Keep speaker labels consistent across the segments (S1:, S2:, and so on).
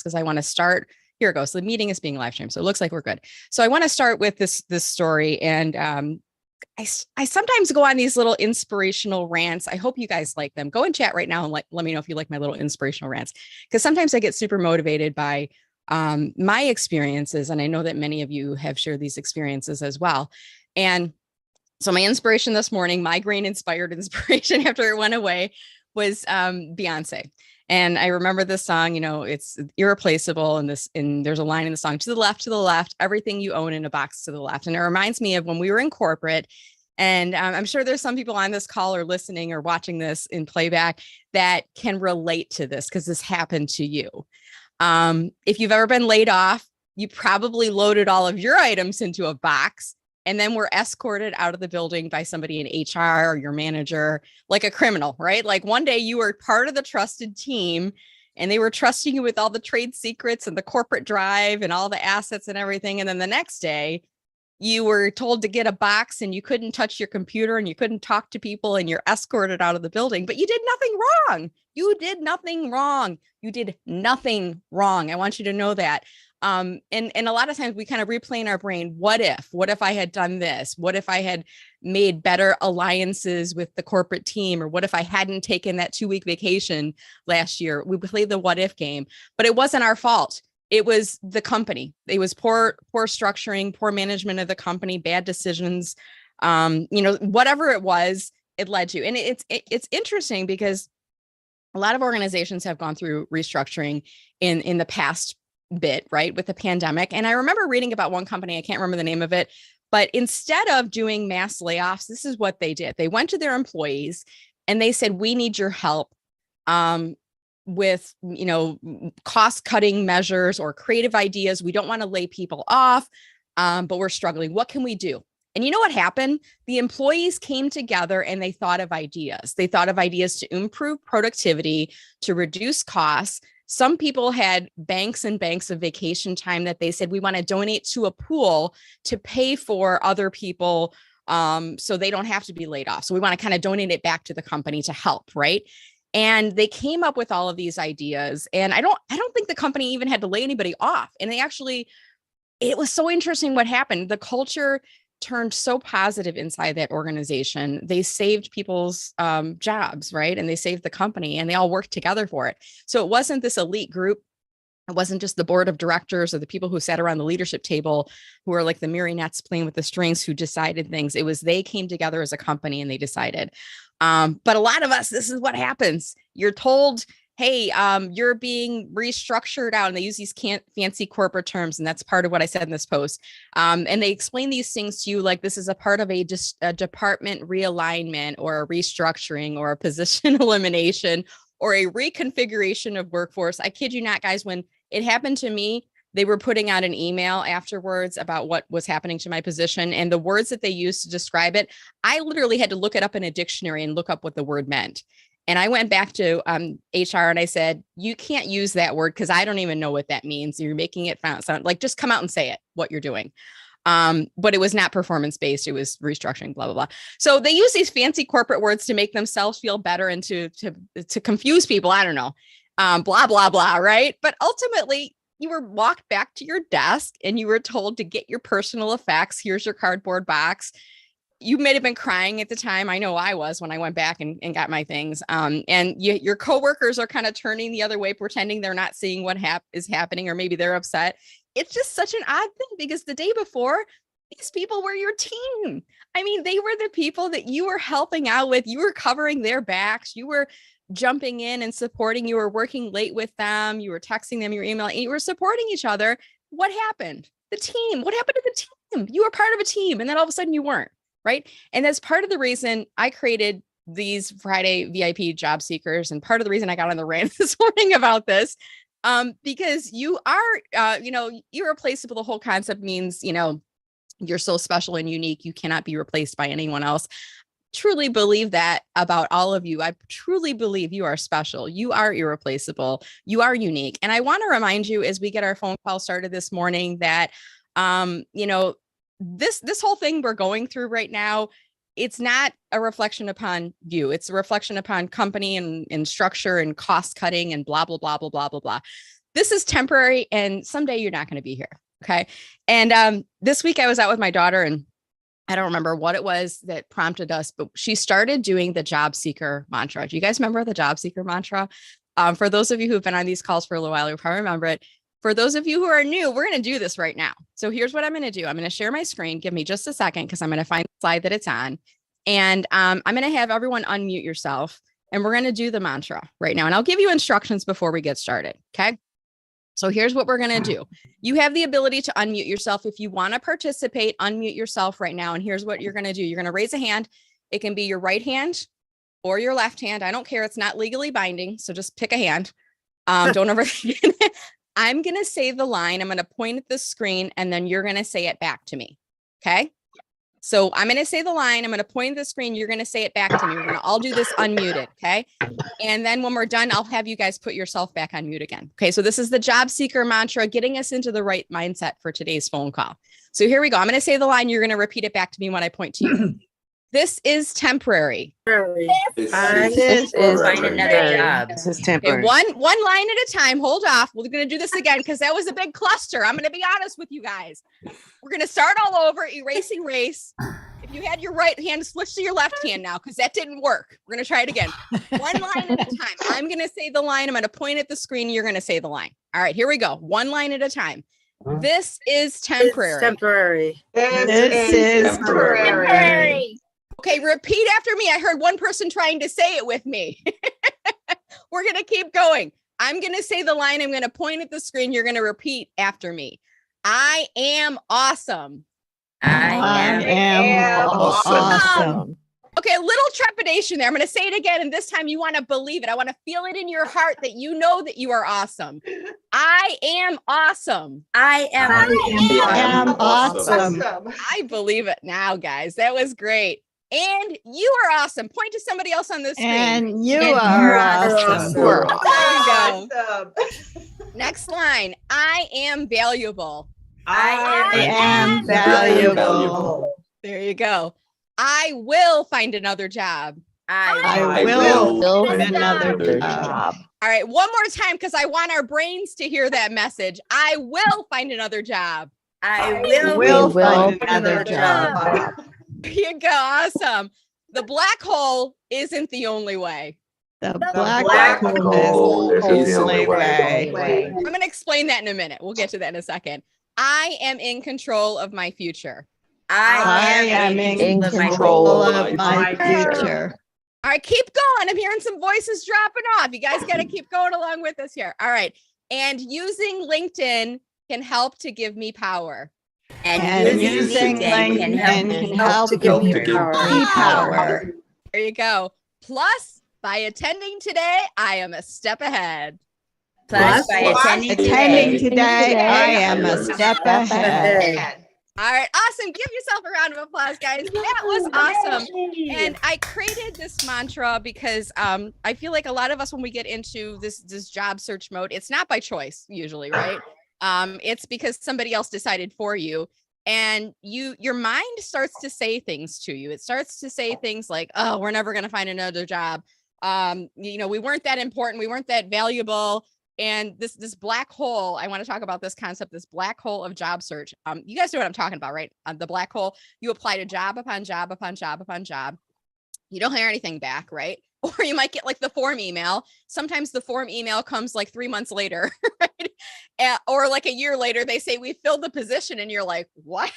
S1: because I want to start. Here it goes. The meeting is being live streamed, so it looks like we're good. So I want to start with this story, and I sometimes go on these little inspirational rants. I hope you guys like them. Go and chat right now and let me know if you like my little inspirational rants, because sometimes I get super motivated by my experiences, and I know that many of you have shared these experiences as well. And so my inspiration this morning, migraine inspired inspiration after it went away, was Beyonce. And I remember this song, it's irreplaceable. And there's a line in the song, to the left, everything you own in a box to the left. And it reminds me of when we were in corporate. And I'm sure there's some people on this call or listening or watching this in playback that can relate to this, because this happened to you. If you've ever been laid off, you probably loaded all of your items into a box and then were escorted out of the building by somebody in HR or your manager, like a criminal, right? Like one day you were part of the trusted team and they were trusting you with all the trade secrets and the corporate drive and all the assets and everything. And then the next day you were told to get a box and you couldn't touch your computer and you couldn't talk to people and you're escorted out of the building, but you did nothing wrong. You did nothing wrong. You did nothing wrong. I want you to know that. And a lot of times we kind of replay in our brain, what if I had done this? What if I had made better alliances with the corporate team? Or what if I hadn't taken that 2-week vacation last year? We played the what if game, but it wasn't our fault. It was the company. It was poor structuring, poor management of the company, bad decisions, whatever it was, it led to. And it's interesting because a lot of organizations have gone through restructuring in the past bit, right, with the pandemic. And I remember reading about one company, I can't remember the name of it, but instead of doing mass layoffs, this is what they did. They went to their employees and they said, we need your help with, cost cutting measures or creative ideas. We don't want to lay people off, but we're struggling. What can we do? And you know what happened? The employees came together and they thought of ideas. They thought of ideas to improve productivity, to reduce costs. Some people had banks and banks of vacation time that they said, we want to donate to a pool to pay for other people so they don't have to be laid off. So we want to kind of donate it back to the company to help, right? And they came up with all of these ideas. And I don't think the company even had to lay anybody off. And it was so interesting what happened. The culture turned so positive inside that organization. They saved people's jobs, right? And they saved the company and they all worked together for it. So it wasn't this elite group. It wasn't just the board of directors or the people who sat around the leadership table who are like the marionettes playing with the strings who decided things. It was they came together as a company and they decided. But a lot of us, this is what happens. You're told, hey, you're being restructured out. And they use these fancy corporate terms. And that's part of what I said in this post. And they explain these things to you like this is a part of a department realignment or a restructuring or a position elimination or a reconfiguration of workforce. I kid you not, guys, when it happened to me, they were putting out an email afterwards about what was happening to my position and the words that they used to describe it. I literally had to look it up in a dictionary and look up what the word meant. And I went back to HR and I said, you can't use that word because I don't even know what that means. You're making it sound like, just come out and say it, what you're doing. But it was not performance-based. It was restructuring, blah, blah, blah. So they use these fancy corporate words to make themselves feel better and to confuse people. I don't know, blah, blah, blah, right? But ultimately, you were walked back to your desk and you were told to get your personal effects. Here's your cardboard box. You may have been crying at the time. I know I was when I went back and got my things. And your coworkers are kind of turning the other way, pretending they're not seeing what is happening, or maybe they're upset. It's just such an odd thing because the day before, these people were your team. I mean, they were the people that you were helping out with. You were covering their backs. You were jumping in and supporting. You were working late with them. You were texting them, you were emailing, you were supporting each other. What happened? The team. What happened to the team? You were part of a team, and then all of a sudden you weren't, right? And that's part of the reason I created these Friday VIP job seekers, and part of the reason I got on the rant this morning about this, because you are, irreplaceable. The whole concept means, you're so special and unique. You cannot be replaced by anyone else. Truly believe that about all of you. I truly believe you are special. You are irreplaceable. You are unique. And I want to remind you as we get our phone call started this morning that, this whole thing we're going through right now, it's not a reflection upon you. It's a reflection upon company and structure and cost cutting and blah, blah, blah, blah, blah, blah, blah. this is temporary and someday you're not going to be here. Okay. And this week I was out with my daughter and I don't remember what it was that prompted us, but she started doing the job seeker mantra. Do you guys remember the job seeker mantra? For those of you who've been on these calls for a little while, you'll probably remember it. For those of you who are new, we're going to do this right now. So here's what I'm going to do. I'm going to share my screen. Give me just a second because I'm going to find the slide that it's on. And I'm going to have everyone unmute yourself and we're going to do the mantra right now. And I'll give you instructions before we get started. Okay. So here's what we're going to do. You have the ability to unmute yourself. If you want to participate, unmute yourself right now. And here's what you're going to do. You're going to raise a hand. It can be your right hand or your left hand. I don't care. It's not legally binding. So just pick a hand. Don't overthink it. I'm going to say the line. I'm going to point at the screen and then you're going to say it back to me. Okay. So I'm going to say the line. I'm going to point at the screen. You're going to say it back to me. We're going to all do this unmuted. Okay. And then when we're done, I'll have you guys put yourself back on mute again. Okay. So this is the job seeker mantra, getting us into the right mindset for today's phone call. So here we go. I'm going to say the line. You're going to repeat it back to me when I point to you. This is temporary.
S2: This is find another job.
S3: This is temporary.
S1: Okay, one line at a time. Hold off. We're going to do this again because that was a big cluster. I'm going to be honest with you guys. We're going to start all over, erasing race. If you had your right hand, switch to your left hand now because that didn't work. We're going to try it again. One line at a time. I'm going to say the line. I'm going to point at the screen. You're going to say the line. All right, here we go. One line at a time. This is temporary.
S3: This is temporary.
S1: Okay, repeat after me. I heard one person trying to say it with me. We're going to keep going. I'm going to say the line. I'm going to point at the screen. You're going to repeat after me. I am awesome.
S3: I am awesome.
S1: Okay, a little trepidation there. I'm going to say it again. And this time you want to believe it. I want to feel it in your heart that you know that you are awesome. I am awesome.
S2: I am
S3: awesome.
S1: I believe it now, guys. That was great. And you are awesome. Point to somebody else on the screen.
S3: And you are awesome.
S1: There you go. Next line. I am valuable.
S3: I am valuable.
S1: There you go. I will find another job.
S3: I will find another job.
S1: All right, one more time because I want our brains to hear that message. I will find another job.
S2: I
S3: will find another job.
S1: There you go. Awesome. The black hole isn't the only way.
S3: The black hole is the only way.
S1: I'm going to explain that in a minute. We'll get to that in a second. I am in control of my future.
S3: I am in control of my future.
S1: All right, keep going. I'm hearing some voices dropping off. You guys got to keep going along with us here. All right. And using LinkedIn can help to give me power.
S3: And using LinkedIn can help to give me power.
S1: There you go. Plus, by attending today, I am a step ahead.
S2: Plus, by
S3: attending today, I am a step ahead.
S1: All right, awesome. Give yourself a round of applause, guys. That was awesome. And I created this mantra because I feel like a lot of us, when we get into this job search mode, it's not by choice usually, right? It's because somebody else decided for you. And your mind starts to say things to you. It starts to say things like, oh, we're never going to find another job. We weren't that important. We weren't that valuable. And this black hole, I want to talk about this concept, this black hole of job search. You guys know what I'm talking about, right? The black hole, you apply to job upon job upon job upon job. You don't hear anything back, right? Or you might get like the form email. Sometimes the form email comes like 3 months later, right? Or like a year later, they say we filled the position and you're like, what?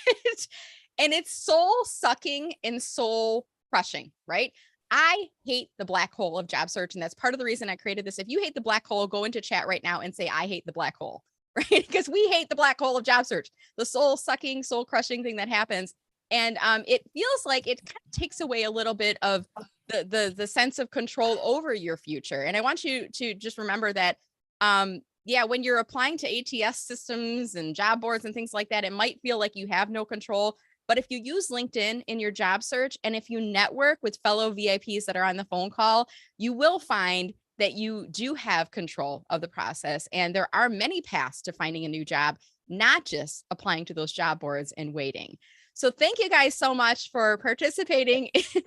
S1: And it's soul sucking and soul crushing, right? I hate the black hole of job search. And that's part of the reason I created this. If you hate the black hole, go into chat right now and say, I hate the black hole, right? Because we hate the black hole of job search, the soul sucking, soul crushing thing that happens. And it feels like it kind of takes away a little bit of the sense of control over your future. And I want you to just remember that, when you're applying to ATS systems and job boards and things like that, it might feel like you have no control. But if you use LinkedIn in your job search, and if you network with fellow VIPs that are on the phone call, you will find that you do have control of the process. And there are many paths to finding a new job, not just applying to those job boards and waiting. So thank you guys so much for participating in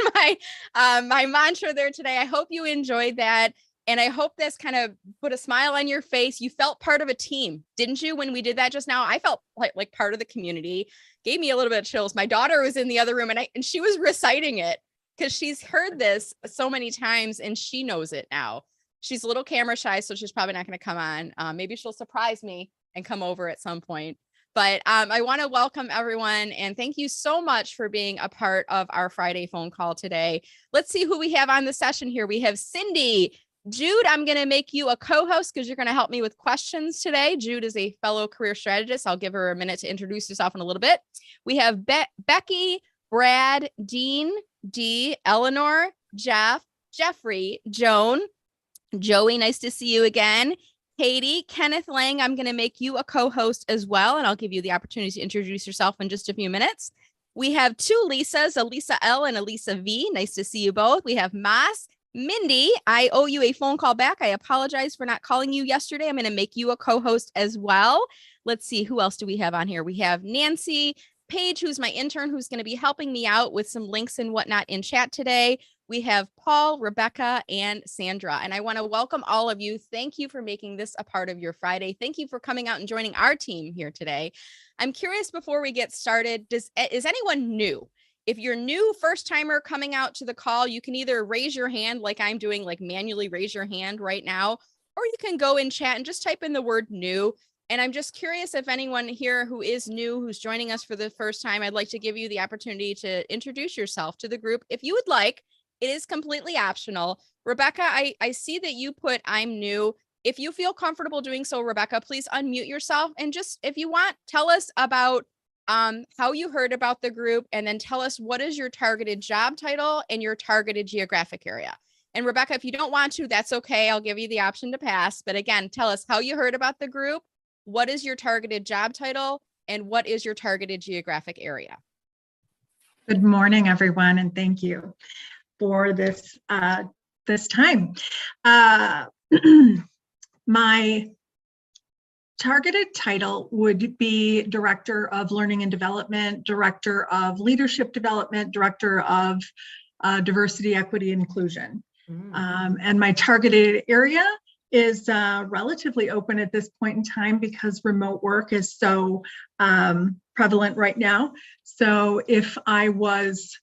S1: my mantra there today. I hope you enjoyed that. And I hope this kind of put a smile on your face. You felt part of a team, didn't you? When we did that just now, I felt like part of the community. Gave me a little bit of chills. My daughter was in the other room and she was reciting it because she's heard this so many times and she knows it now. She's a little camera shy, so she's probably not going to come on. Maybe she'll surprise me and come over at some point. But I want to welcome everyone and thank you so much for being a part of our Friday phone call today. Let's see who we have on the session here. We have Cindy. Jude, I'm going to make you a co-host because you're going to help me with questions today. Jude is a fellow career strategist. I'll give her a minute to introduce herself in a little bit. We have Becky, Brad, Dean, Dee, Eleanor, Jeff, Jeffrey, Joan, Joey, nice to see you again. Katie, Kenneth Lang, I'm going to make you a co-host as well, and I'll give you the opportunity to introduce yourself in just a few minutes. We have two Lisas, a Lisa L and a Lisa V. Nice to see you both. We have Mas, Mindy, I owe you a phone call back. I apologize for not calling you yesterday. I'm going to make you a co-host as well. Let's see, who else do we have on here? We have Nancy, Paige, who's my intern, who's going to be helping me out with some links and whatnot in chat today. We have Paul, Rebecca, and Sandra. And I want to welcome all of you. Thank you for making this a part of your Friday. Thank you for coming out and joining our team here today. I'm curious before we get started, is anyone new? If you're new, first timer coming out to the call, you can either raise your hand like I'm doing, like manually raise your hand right now, or you can go in chat and just type in the word new. And I'm just curious if anyone here who is new, who's joining us for the first time, I'd like to give you the opportunity to introduce yourself to the group. If you would like, it is completely optional. Rebecca, I see that you put I'm new. If you feel comfortable doing so, Rebecca, please unmute yourself. And just, if you want, tell us about how you heard about the group, and then tell us what is your targeted job title and your targeted geographic area. And Rebecca, if you don't want to, that's okay. I'll give you the option to pass. But again, tell us how you heard about the group, what is your targeted job title, and what is your targeted geographic area.
S4: Good morning, everyone, and thank you for this this time. My targeted title would be Director of Learning and Development, Director of Leadership Development, Director of Diversity, Equity, Inclusion. And my targeted area is relatively open at this point in time because remote work is so prevalent right now. So if I was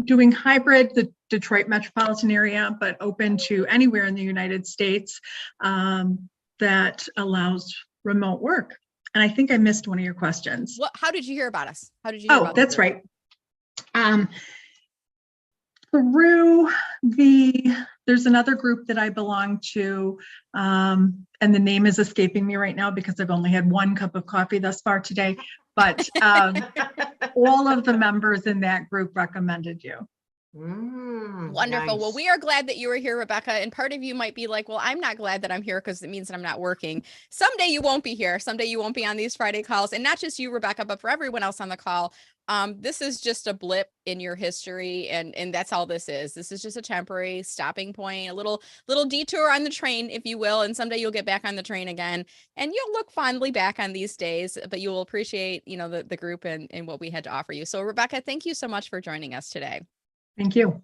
S4: doing hybrid, the Detroit metropolitan area, but open to anywhere in the United States, that allows remote work. And I think I missed one of your questions.
S1: How did you hear about us? How did you hear about
S4: that's right. Through there's another group that I belong to, and the name is escaping me right now because I've only had one cup of coffee thus far today, but all of the members in that group recommended you.
S1: Wonderful.
S2: Nice.
S1: Well, we are glad that you were here, Rebecca. And part of you might be like, well, I'm not glad that I'm here because it means that I'm not working. Someday you won't be here. Someday you won't be on these Friday calls. And not just you, Rebecca, but for everyone else on the call. This is just a blip in your history. And that's all this is. This is just a temporary stopping point, a little detour on the train, if you will. And someday you'll get back on the train again and you'll look fondly back on these days, but you will appreciate, the group and what we had to offer you. So Rebecca, thank you so much for joining us today.
S4: Thank you.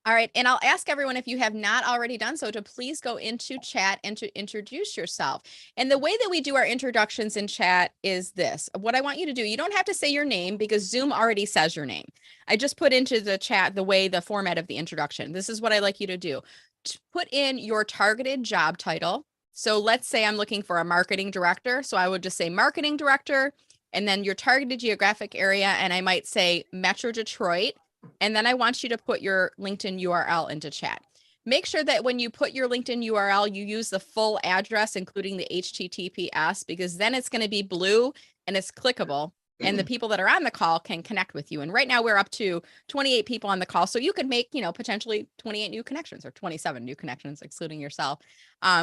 S1: All right. And I'll ask everyone, if you have not already done so, to please go into chat and to introduce yourself. And the way that we do our introductions in chat is this. What I want you to do, you don't have to say your name because Zoom already says your name. I just put into the chat the format of the introduction. This is what I like you to do. To put in your targeted job title. So let's say I'm looking for a marketing director. So I would just say marketing director, and then your targeted geographic area. And I might say Metro Detroit. And then I want you to put your LinkedIn URL into chat. Make sure that when you put your LinkedIn URL, you use the full address, including the HTTPS, because then it's going to be blue and it's clickable. And the people that are on the call can connect with you. And right now we're up to 28 people on the call. So you could make, potentially 28 new connections or 27 new connections, excluding yourself,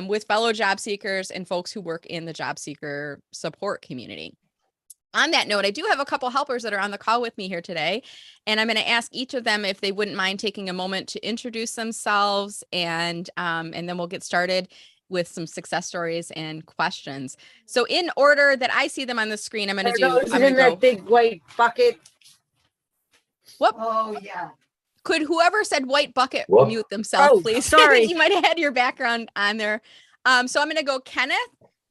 S1: with fellow job seekers and folks who work in the job seeker support community. On that note, I do have a couple helpers that are on the call with me here today, and I'm going to ask each of them if they wouldn't mind taking a moment to introduce themselves, and then we'll get started with some success stories and questions. So in order that I see them on the screen, I'm going to
S2: That big white bucket.
S1: Whoop.
S2: Oh yeah.
S1: Could whoever said white bucket
S2: Whoop.
S1: mute themselves,
S3: Oh,
S1: please?
S3: sorry.
S1: You might have had your background on there. So I'm going to go Kenneth,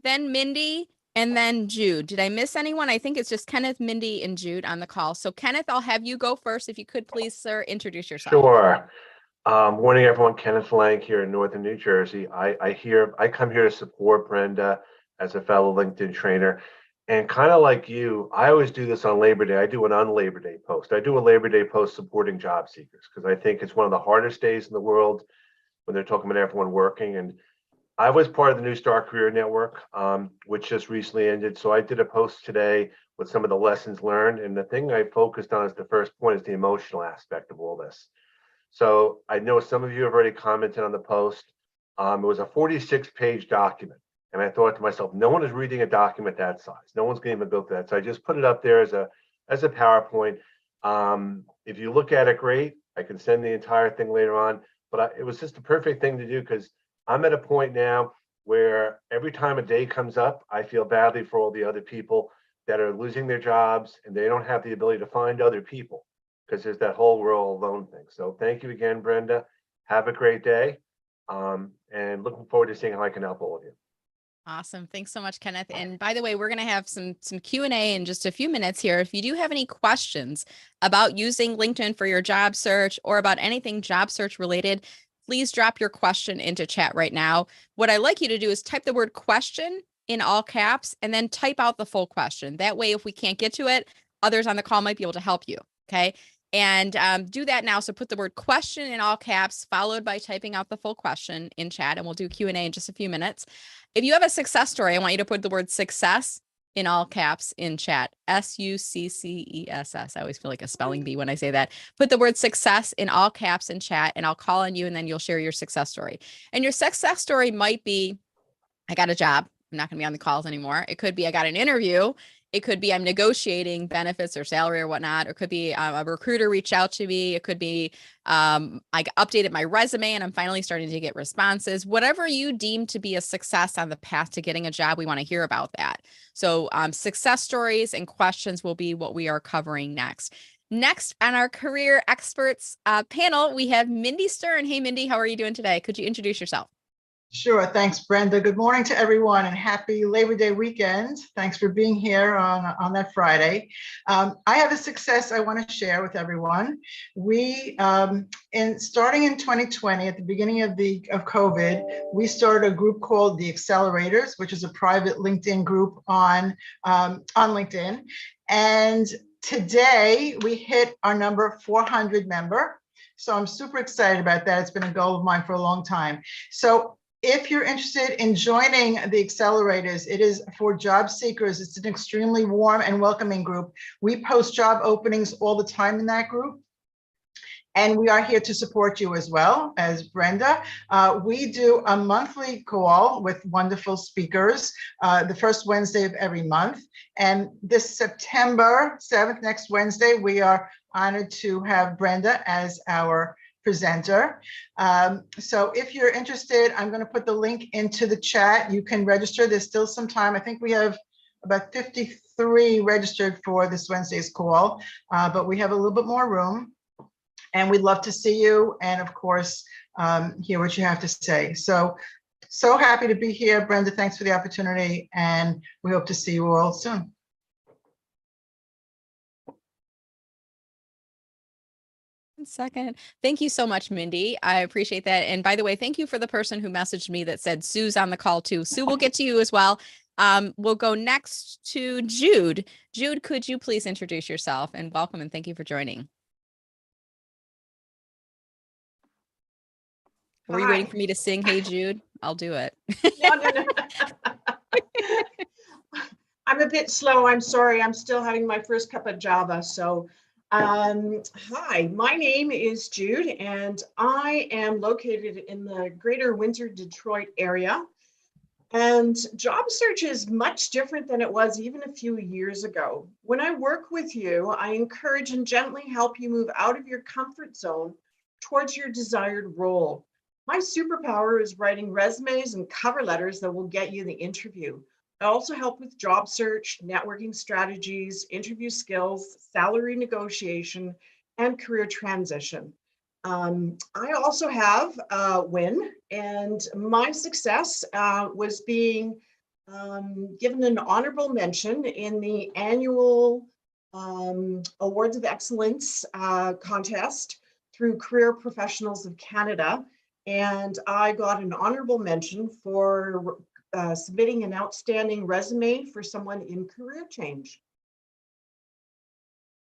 S1: then Mindy, and then Jude. Did I miss anyone? I think it's just Kenneth, Mindy, and Jude on the call. So Kenneth, I'll have you go first. If you could please, sir, introduce yourself.
S2: Sure. Morning, everyone. Kenneth Lang here in Northern New Jersey. I come here to support Brenda as a fellow LinkedIn trainer. And kind of like you, I always do this on Labor Day. I do an on Labor Day post. I do a Labor Day post supporting job seekers because I think it's one of the hardest days in the world when they're talking about everyone working. And I was part of the New Start Career Network, which just recently ended. So I did a post today with some of the lessons learned. And the thing I focused on as the first point is the emotional aspect of all this. So I know some of you have already commented on the post. It was a 46-page document. And I thought to myself, no one is reading a document that size. No one's going to even go through that. So I just put it up there as a PowerPoint. If you look at it, great. I can send the entire thing later on. But it was just the perfect thing to do because I'm at a point now where every time a day comes up, I feel badly for all the other people that are losing their jobs and they don't have the ability to find other people because there's that whole we're all alone thing. So thank you again, Brenda. Have a great day. And looking forward to seeing how I can help all of you.
S1: Awesome. Thanks so much, Kenneth. And by the way, we're going to have some Q&A in just a few minutes here. If you do have any questions about using LinkedIn for your job search or about anything job search related, please drop your question into chat right now. What I'd like you to do is type the word question in all caps and then type out the full question. That way, if we can't get to it, others on the call might be able to help you. Okay. And do that now. So put the word question in all caps, followed by typing out the full question in chat, and we'll do Q&A in just a few minutes. If you have a success story, I want you to put the word success in all caps in chat. SUCCESS. I always feel like a spelling bee when I say that. Put the word success in all caps in chat, and I'll call on you, and then you'll share your success story. And your success story might be, I got a job. I'm not going to be on the calls anymore. It could be I got an interview. It could be I'm negotiating benefits or salary or whatnot. Or it could be a recruiter reached out to me. It could be I updated my resume and I'm finally starting to get responses. Whatever you deem to be a success on the path to getting a job, we want to hear about that. So success stories and questions will be what we are covering next. Next on our career experts panel, we have Mindy Stern. Hey, Mindy, how are you doing today? Could you introduce yourself?
S3: Sure. Thanks, Brenda. Good morning to everyone and happy Labor Day weekend. Thanks for being here on that Friday. I have a success I want to share with everyone. We, starting in 2020, at the beginning of COVID, we started a group called the Accelerators, which is a private LinkedIn group on LinkedIn. And today we hit our number 400 member. So I'm super excited about that. It's been a goal of mine for a long time. So if you're interested in joining the Accelerators, it is for job seekers. It's an extremely warm and welcoming group. We post job openings all the time in that group. And we are here to support you as well as Brenda. We do a monthly call with wonderful speakers, the first Wednesday of every month. And this September 7th, next Wednesday, we are honored to have Brenda as our presenter. So if you're interested, I'm going to put the link into the chat. You can register. There's still some time. I think we have about 53 registered for this Wednesday's call, but we have a little bit more room. And we'd love to see you and, of course, hear what you have to say. So happy to be here. Brenda, thanks for the opportunity. And we hope to see you all soon.
S1: Second. Thank you so much, Mindy. I appreciate that. And by the way, thank you for the person who messaged me that said Sue's on the call too. Sue, we'll get to you as well. We'll go next to Jude. Jude, could you please introduce yourself and welcome and thank you for joining. Were you waiting for me to sing Hey Jude? I'll do it.
S5: No. I'm a bit slow. I'm sorry. I'm still having my first cup of Java. So hi, my name is Jude and I am located in the greater Windsor, Detroit area. And job search is much different than it was even a few years ago. When I work with you, I encourage and gently help you move out of your comfort zone towards your desired role. My superpower is writing resumes and cover letters that will get you the interview. I also help with job search, networking strategies, interview skills, salary negotiation, and career transition. I also have a win, and my success was being given an honorable mention in the annual Awards of Excellence contest through Career Professionals of Canada. And I got an honorable mention for submitting an outstanding resume for someone in career change.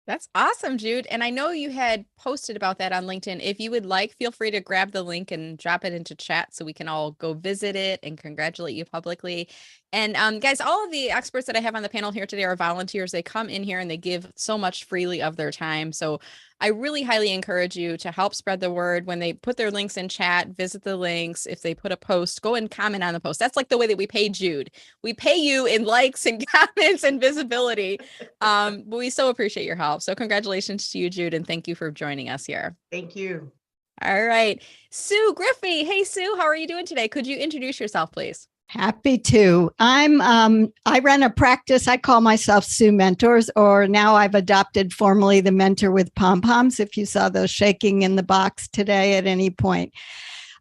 S1: That's awesome, Jude. And I know you had posted about that on LinkedIn. If you would like, feel free to grab the link and drop it into chat so we can all go visit it and congratulate you publicly. And guys, all of the experts that I have on the panel here today are volunteers. They come in here and they give so much freely of their time. So I really highly encourage you to help spread the word. When they put their links in chat, visit the links. If they put a post, go and comment on the post. That's like the way that we pay Jude. We pay you in likes and comments and visibility. But we so appreciate your help. So congratulations to you, Jude, and thank you for joining us here.
S5: Thank you.
S1: All right. Sue Griffey. Hey, Sue, how are you doing today? Could you introduce yourself, please?
S6: Happy to. I run a practice. I call myself Sue Mentors, or now I've adopted formally the Mentor with Pom-Poms, if you saw those shaking in the box today at any point.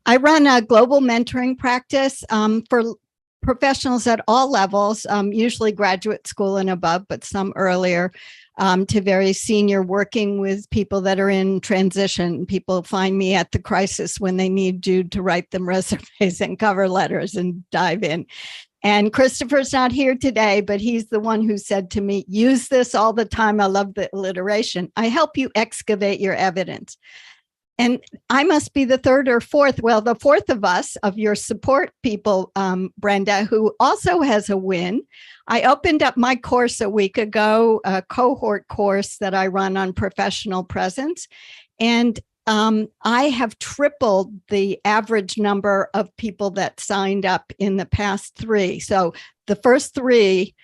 S6: I run a global mentoring practice for professionals at all levels, usually graduate school and above, but some earlier, to very senior, working with people that are in transition. People find me at the crisis when they need Jude to write them resumes and cover letters and dive in. And Christopher's not here today, but he's the one who said to me, use this all the time. I love the alliteration. I help you excavate your evidence. And I must be the third or fourth, well, the fourth of us, of your support people, Brenda, who also has a win. I opened up my course a week ago, a cohort course that I run on professional presence. And I have tripled the average number of people that signed up in the past 3. So the first 3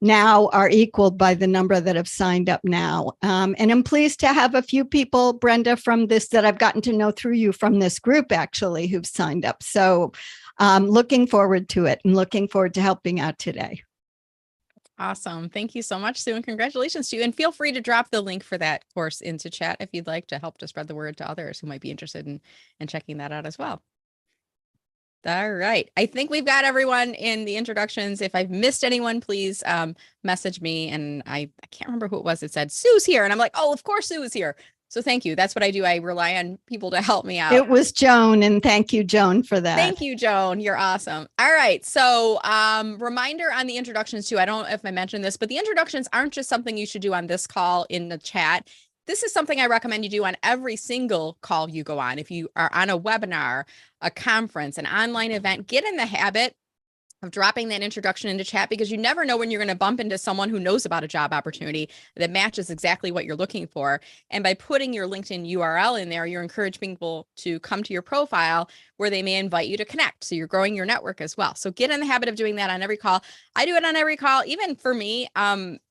S6: now are equaled by the number that have signed up now. And I'm pleased to have a few people, Brenda, from this that I've gotten to know through you from this group, actually, who've signed up. So looking forward to it and looking forward to helping out today.
S1: Awesome. Thank you so much, Sue, and congratulations to you. And feel free to drop the link for that course into chat if you'd like to help to spread the word to others who might be interested in checking that out as well. All right. I think we've got everyone in the introductions. If I've missed anyone, please message me. And I can't remember who it was that said Sue's here. And I'm like, oh, of course Sue is here. So thank you. That's what I do. I rely on people to help me out.
S6: It was Joan, and thank you, Joan, for that.
S1: Thank you, Joan. You're awesome. All right. So reminder on the introductions too. I don't know if I mentioned this, but the introductions aren't just something you should do on this call in the chat. This is something I recommend you do on every single call you go on. If you are on a webinar, a conference, an online event, get in the habit of dropping that introduction into chat, because you never know when you're going to bump into someone who knows about a job opportunity that matches exactly what you're looking for. And by putting your LinkedIn URL in there, you're encouraging people to come to your profile where they may invite you to connect. So you're growing your network as well. So get in the habit of doing that on every call. I do it on every call. Even for me,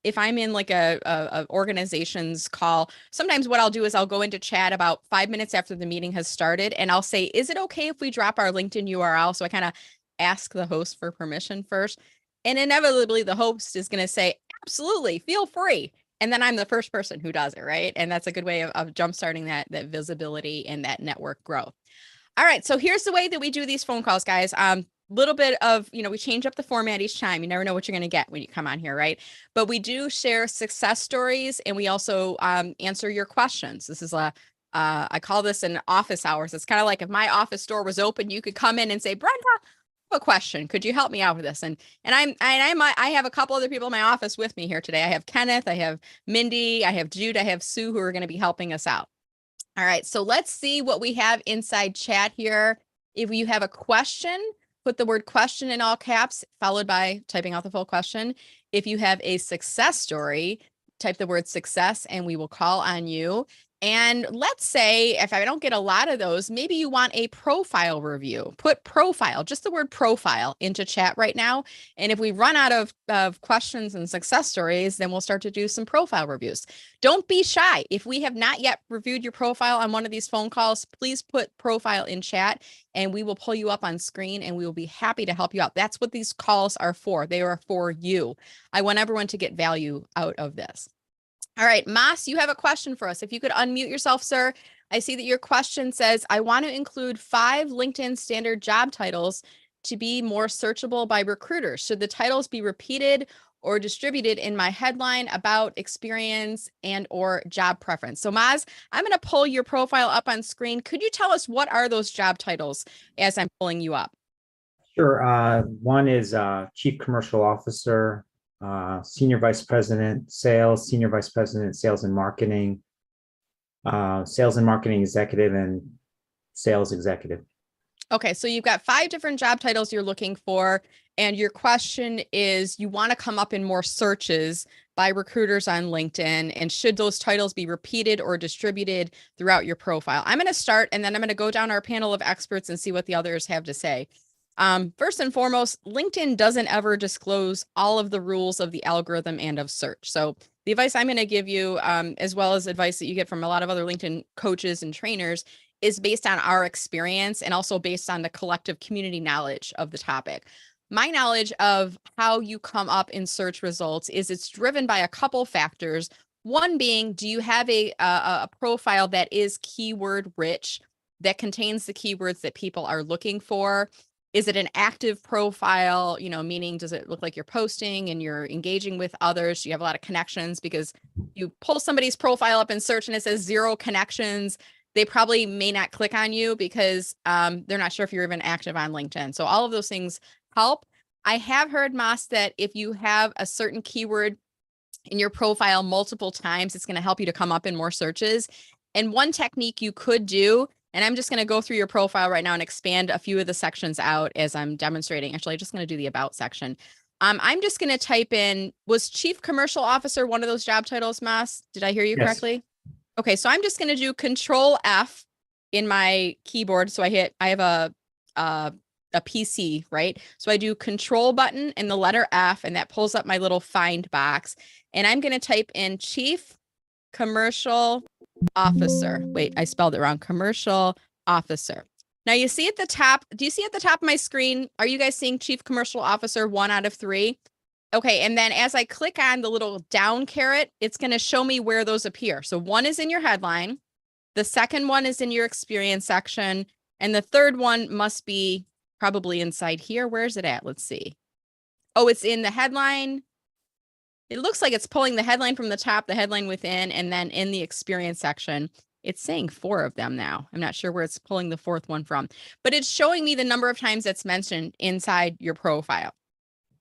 S1: if I'm in like a organization's call, sometimes what I'll do is I'll go into chat about 5 minutes after the meeting has started, and I'll say, is it okay if we drop our LinkedIn URL? So I kind of ask the host for permission first. And inevitably the host is going to say, absolutely, feel free. And then I'm the first person who does it, right? And that's a good way of jumpstarting that visibility and that network growth. All right, so here's the way that we do these phone calls, guys. Little bit of, we change up the format each time. You never know what you're going to get when you come on here, right? But we do share success stories, and we also answer your questions. This is I call this an office hours. It's kind of like if my office door was open, you could come in and say, Brenda, a question. Could you help me out with this? And I have a couple other people in my office with me here today. I have Kenneth, I have Mindy, I have Jude, I have Sue, who are going to be helping us out. All right. So let's see what we have inside chat here. If you have a question, put the word question in all caps, followed by typing out the full question. If you have a success story, type the word success and we will call on you. And let's say if I don't get a lot of those, maybe you want a profile review. Put profile, just the word profile, into chat right now. And if we run out of questions and success stories, then we'll start to do some profile reviews. Don't be shy. If we have not yet reviewed your profile on one of these phone calls, please put profile in chat and we will pull you up on screen and we will be happy to help you out. That's what these calls are for. They are for you. I want everyone to get value out of this. All right, Mas, you have a question for us. If you could unmute yourself, sir. I see that your question says, I want to include 5 LinkedIn standard job titles to be more searchable by recruiters. Should the titles be repeated or distributed in my headline, about, experience, and or job preference? So Maz, I'm going to pull your profile up on screen. Could you tell us what are those job titles as I'm pulling you up?
S7: Sure. One is Chief Commercial Officer, Senior Vice President, Sales, Senior Vice President, Sales and Marketing, Sales and Marketing Executive, and Sales Executive.
S1: Okay, so you've got 5 different job titles you're looking for, and your question is you want to come up in more searches by recruiters on LinkedIn, and should those titles be repeated or distributed throughout your profile? I'm going to start, and then I'm going to go down our panel of experts and see what the others have to say. First and foremost, LinkedIn doesn't ever disclose all of the rules of the algorithm and of search. So the advice I'm going to give you, as well as advice that you get from a lot of other LinkedIn coaches and trainers, is based on our experience and also based on the collective community knowledge of the topic. My knowledge of how you come up in search results is it's driven by a couple factors. One being, do you have a profile that is keyword rich, that contains the keywords that people are looking for? Is it an active profile, meaning does it look like you're posting and you're engaging with others? Do you have a lot of connections? Because you pull somebody's profile up in search and it says 0 connections. They probably may not click on you because they're not sure if you're even active on LinkedIn. So all of those things help. I have heard, Mas, that if you have a certain keyword in your profile multiple times, it's going to help you to come up in more searches. And one technique you could do, and I'm just going to go through your profile right now and expand a few of the sections out as I'm demonstrating. Actually, I'm just going to do the about section. I'm just going to type in, was Chief Commercial Officer one of those job titles, Mas? Did I hear you correctly? Okay, so I'm just going to do Control F in my keyboard. So I have a PC, right? So I do Control button and the letter F, and that pulls up my little find box. And I'm going to type in Chief Commercial Officer. Wait, I spelled it wrong. Commercial Officer. Now you see at the top, do you see at the top of my screen, are you guys seeing Chief Commercial Officer 1 out of 3? Okay, and then as I click on the little down caret, it's going to show me where those appear. So 1 is in your headline, the second one is in your experience section, and the third one must be probably inside here. Where's it at? Let's see. Oh, it's in the headline. It looks like it's pulling the headline from the top, the headline within, and then in the experience section. It's saying 4 of them now. I'm not sure where it's pulling the 4th one from, but it's showing me the number of times that's mentioned inside your profile.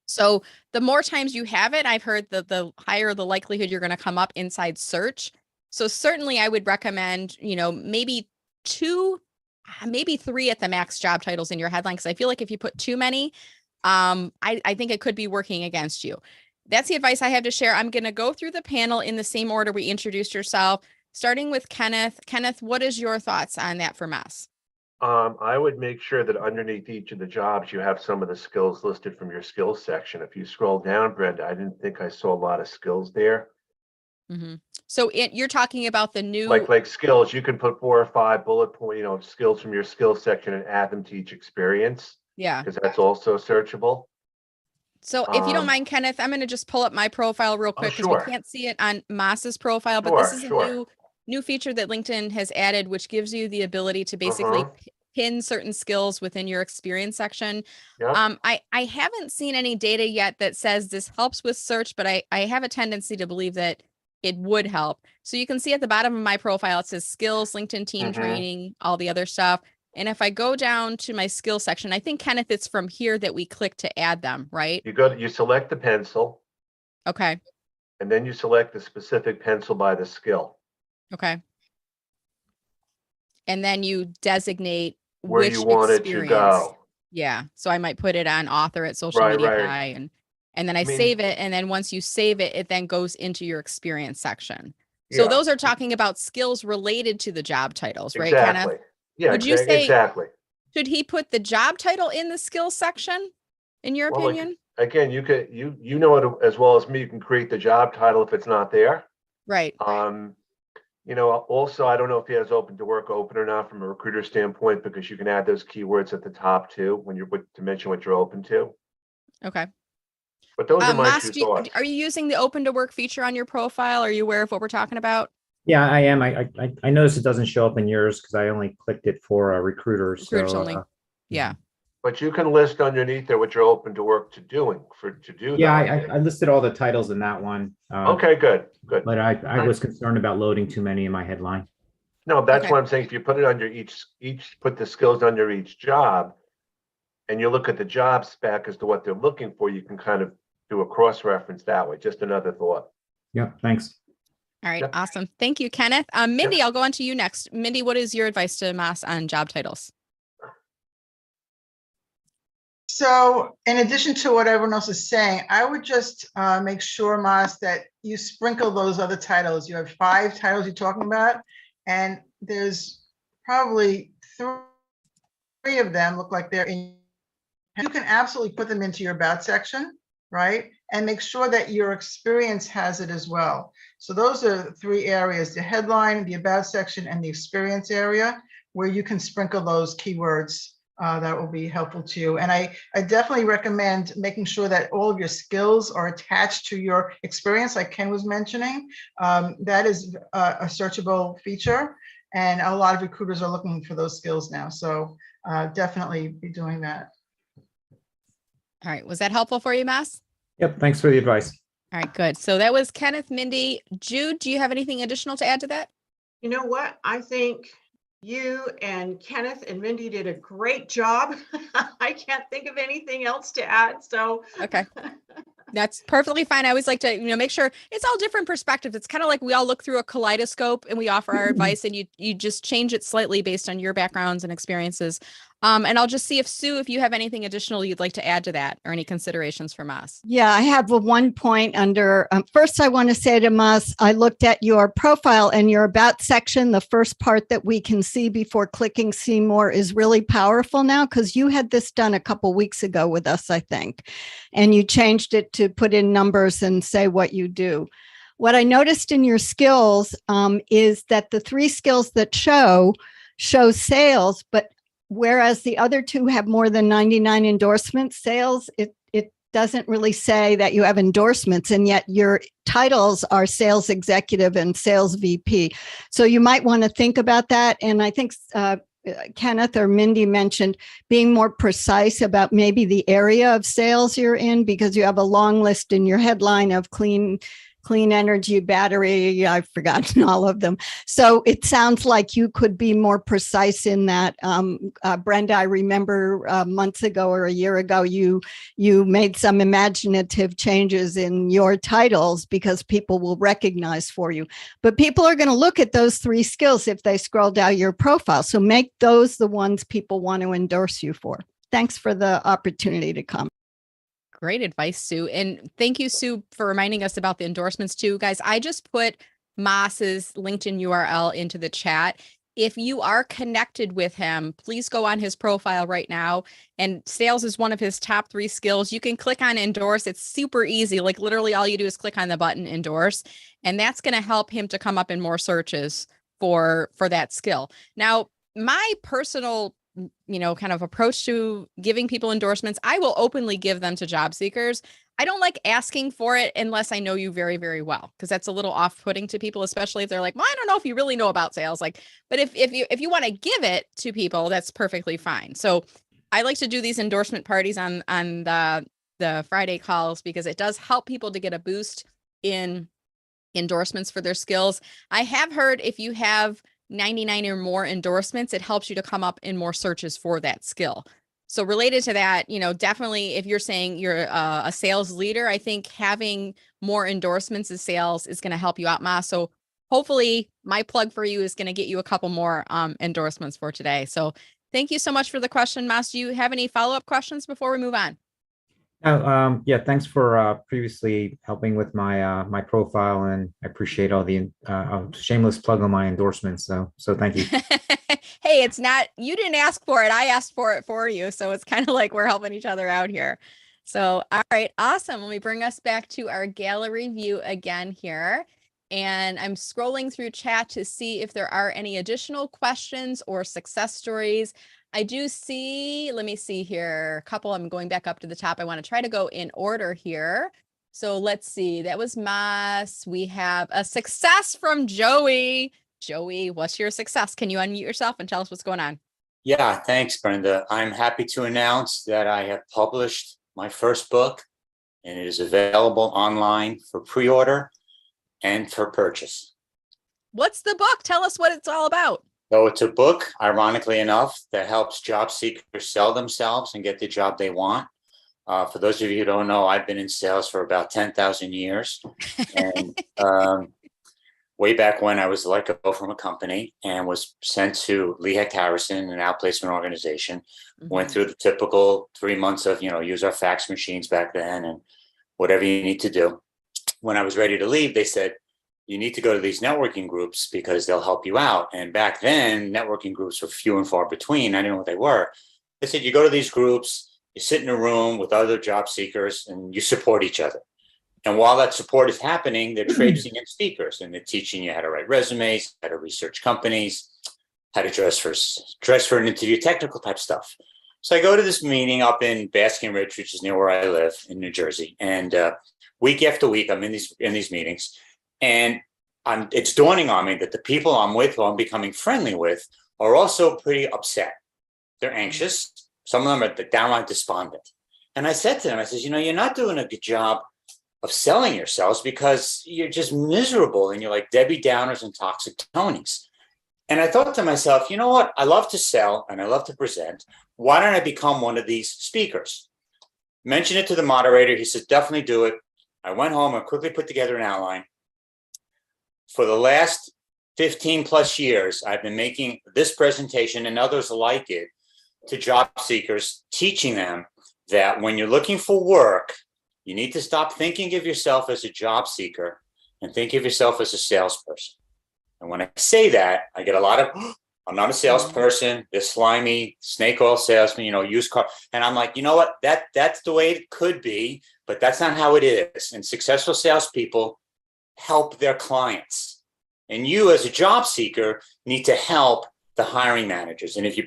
S1: So the more times you have it, I've heard that the higher the likelihood you're going to come up inside search. So certainly I would recommend, maybe 2, maybe 3 at the max job titles in your headline. Cause I feel like if you put too many, I think it could be working against you. That's the advice I have to share. I'm going to go through the panel in the same order we introduced yourself, starting with Kenneth. Kenneth, what is your thoughts on that for Mass?
S2: I would make sure that underneath each of the jobs, you have some of the skills listed from your skills section. If you scroll down, Brenda, I didn't think I saw a lot of skills there.
S1: Mm-hmm. So you're talking about the new,
S2: like skills, you can put 4 or 5 bullet point, skills from your skills section and add them to each experience.
S1: Yeah.
S2: Because that's also searchable.
S1: So if you don't mind, Kenneth, I'm going to just pull up my profile real quick because we can't see it on Mass's profile, but this is a new feature that LinkedIn has added, which gives you the ability to basically pin certain skills within your experience section. I haven't seen any data yet that says this helps with search, but I have a tendency to believe that it would help. So you can see at the bottom of my profile, it says skills, LinkedIn team training, all the other stuff. And if I go down to my skill section, I think, Kenneth, it's from here that we click to add them, right?
S2: You select the pencil.
S1: Okay.
S2: And then you select the specific pencil by the skill.
S1: Okay. And then you designate
S2: where you want it to go.
S1: Yeah. So I might put it on author at social media guy, and then I save it. And then once you save it, it then goes into your experience section. So those are talking about skills related to the job titles, right, Kenneth?
S2: Yeah,
S1: would you say
S2: exactly.
S1: Should he put the job title in the skills section, in your opinion?
S2: Again, you could you know it as well as me. You can create the job title if it's not there.
S1: Right.
S2: Also, I don't know if he has open to work open or not from a recruiter standpoint, because you can add those keywords at the top too when you're to mention what you're open to.
S1: Okay.
S2: But those are my 2 thoughts.
S1: Are you using the open to work feature on your profile? Are you aware of what we're talking about?
S7: Yeah, I am. I noticed it doesn't show up in yours because I only clicked it for recruiters.
S1: Recruiters
S7: So
S1: only. Yeah.
S2: But you can list underneath there what you're open to work to do
S7: yeah,
S2: that.
S7: I listed all the titles in that one.
S2: Okay, good.
S7: But I was concerned about loading too many in my headline.
S2: No, that's
S1: Okay.
S2: what I'm saying. If you put it under put the skills under each job, and you look at the job spec as to what they're looking for, you can kind of do a cross-reference that way. Just another thought.
S7: Yeah, thanks.
S1: All right.
S2: Yep.
S1: Awesome. Thank you, Kenneth. Mindy, I'll go on to you next. Mindy, what is your advice to Amass on job titles?
S3: So in addition to what everyone else is saying, I would just make sure, Mas, that you sprinkle those other titles. You have 5 titles you're talking about, and there's probably 3 of them look like they're in. You can absolutely put them into your about section, right? And make sure that your experience has it as well. So those are 3 areas: the headline, the about section, and the experience area, where you can sprinkle those keywords. That will be helpful to you. And I definitely recommend making sure that all of your skills are attached to your experience, like Ken was mentioning. That is a searchable feature, and a lot of recruiters are looking for those skills now. So definitely be doing that.
S1: All right. Was that helpful for you, Mass?
S7: Yep, thanks for the advice.
S1: All right, good. So that was Kenneth, Mindy. Jude, do you have anything additional to add to that?
S5: You know what? I think you and Kenneth and Mindy did a great job. I can't think of anything else to add. So
S1: Okay. That's perfectly fine. I always like to, make sure it's all different perspectives. It's kind of like we all look through a kaleidoscope and we offer our advice, and you just change it slightly based on your backgrounds and experiences. And I'll just see if Sue, if you have anything additional you'd like to add to that or any considerations from us.
S6: Yeah, I have one point under, first I want to say to Mas, I looked at your profile and your about section. The first part that we can see before clicking see more is really powerful now, because you had this done a couple weeks ago with us, I think, and you changed it to put in numbers and say what you do. What I noticed in your skills is that the 3 skills that show sales, but whereas the other 2 have more than 99 endorsements, sales, it doesn't really say that you have endorsements, and yet your titles are sales executive and sales VP. So you might want to think about that. And I think Kenneth or Mindy mentioned being more precise about maybe the area of sales you're in, because you have a long list in your headline of clean energy, battery, I've forgotten all of them. So it sounds like you could be more precise in that. Brenda, I remember months ago or a year ago, you made some imaginative changes in your titles because people will recognize for you. But people are going to look at those 3 skills if they scroll down your profile. So make those the ones people want to endorse you for. Thanks for the opportunity to come.
S1: Great advice, Sue. And thank you, Sue, for reminding us about the endorsements too. Guys, I just put Moss's LinkedIn URL into the chat. If you are connected with him, please go on his profile right now. And sales is one of his top 3 skills. You can click on endorse. It's super easy. Like literally all you do is click on the button endorse. And that's going to help him to come up in more searches for that skill. Now, my personal kind of approach to giving people endorsements, I will openly give them to job seekers. I don't like asking for it unless I know you very, very well, because that's a little off-putting to people, especially if they're like, well, I don't know if you really know about sales. But if you want to give it to people, that's perfectly fine. So I like to do these endorsement parties on the Friday calls, because it does help people to get a boost in endorsements for their skills. I have heard if you have 99 or more endorsements, it helps you to come up in more searches for that skill. So related to that, definitely if you're saying you're a sales leader, I think having more endorsements in sales is going to help you out, Ma. So hopefully my plug for you is going to get you a couple more endorsements for today. So thank you so much for the question, Mas. Do you have any follow-up questions before we move on?
S7: Yeah, thanks for previously helping with my my profile, and I appreciate all the shameless plug on my endorsements. So thank you.
S1: Hey, it's not, you didn't ask for it. I asked for it for you. So it's kind of like we're helping each other out here. So, all right, awesome. Let me bring us back to our gallery view again here. And I'm scrolling through chat to see if there are any additional questions or success stories. I do see, let me see here, a couple. I'm going back up to the top. I want to try to go in order here. So let's see. That was Moss. We have a success from Joey. Joey, what's your success? Can you unmute yourself and tell us what's going on?
S8: Yeah, thanks, Brenda. I'm happy to announce that I have published my first book, and it is available online for pre-order and for purchase.
S1: What's the book? Tell us what it's all about.
S8: So it's a book, ironically enough, that helps job seekers sell themselves and get the job they want. For those of you who don't know, I've been in sales for about 10,000 years. And way back when I was let go from a company and was sent to Lee Hecht Harrison, an outplacement organization, went through the typical 3 months of, use our fax machines back then and whatever you need to do. When I was ready to leave, they said, you need to go to these networking groups because they'll help you out. And back then, networking groups were few and far between. I didn't know what they were. They said, you go to these groups, you sit in a room with other job seekers and you support each other. And while that support is happening, they're traipsing in speakers and they're teaching you how to write resumes, how to research companies, how to dress for an interview, technical type stuff. So I go to this meeting up in Basking Ridge, which is near where I live in New Jersey. And week after week, I'm in these meetings. And it's dawning on me that the people I'm with, who I'm becoming friendly with, are also pretty upset. They're anxious. Some of them are downright despondent. And I said to them, I said, you're not doing a good job of selling yourselves because you're just miserable and you're like Debbie Downers and toxic Tonys. And I thought to myself, you know what? I love to sell and I love to present. Why don't I become one of these speakers? Mention it to the moderator. He said, definitely do it. I went home and quickly put together an outline. For the last 15 plus years, I've been making this presentation and others like it to job seekers, teaching them that when you're looking for work, you need to stop thinking of yourself as a job seeker and think of yourself as a salesperson. And when I say that, I get a lot of, I'm not a salesperson, this slimy snake oil salesman, used car. And I'm like, you know what? That's the way it could be, but that's not how it is. And successful salespeople help their clients. And you as a job seeker need to help the hiring managers. And if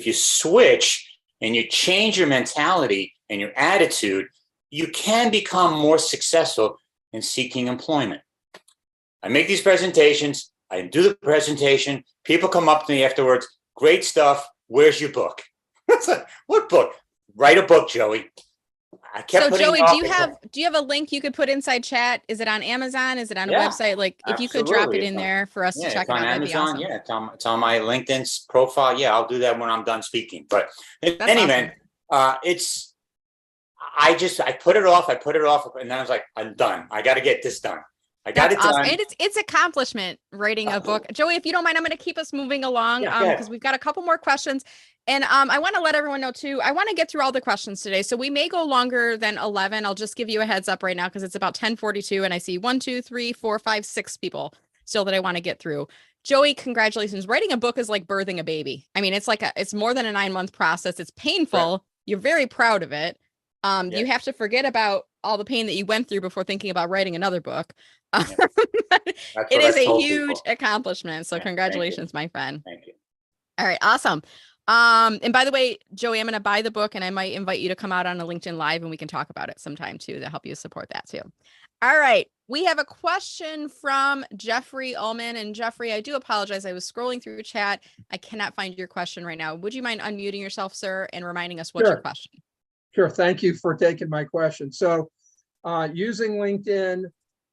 S8: you switch and you change your mentality and your attitude, you can become more successful in seeking employment. I make these presentations. I do the presentation. People come up to me afterwards. Great stuff. Where's your book? What book? Write a book, Joey. I kept
S1: so Joey, do you have a link you could put inside chat? Is it on Amazon? Is it on a website? Like if you could drop it in there for us to check it out, that'd be awesome.
S8: Yeah, it's on my LinkedIn profile. Yeah, I'll do that when I'm done speaking. But anyway, awesome. I put it off, and then I was like, I'm done. I got to get this done. I got it done.
S1: And it's accomplishment writing a book. Joey, if you don't mind, I'm going to keep us moving along because we've got a couple more questions. And I want to let everyone know too, I want to get through all the questions today. So we may go longer than 11. I'll just give you a heads up right now because it's about 10:42 and I see 1, 2, 3, 4, 5, 6 people still that I want to get through. Joey, congratulations. Writing a book is like birthing a baby. I mean, it's more than a 9-month process. It's painful. Right. You're very proud of it. You have to forget about all the pain that you went through before thinking about writing another book. It is a huge accomplishment. So congratulations, my friend.
S8: Thank you.
S1: All right. Awesome. And by the way, Joey, I'm going to buy the book and I might invite you to come out on a LinkedIn Live and we can talk about it sometime too, to help you support that too. All right. We have a question from Jeffrey Ullman. And Jeffrey, I do apologize. I was scrolling through chat. I cannot find your question right now. Would you mind unmuting yourself, sir, and reminding us what's your question?
S9: Sure. Thank you for taking my question. So using LinkedIn,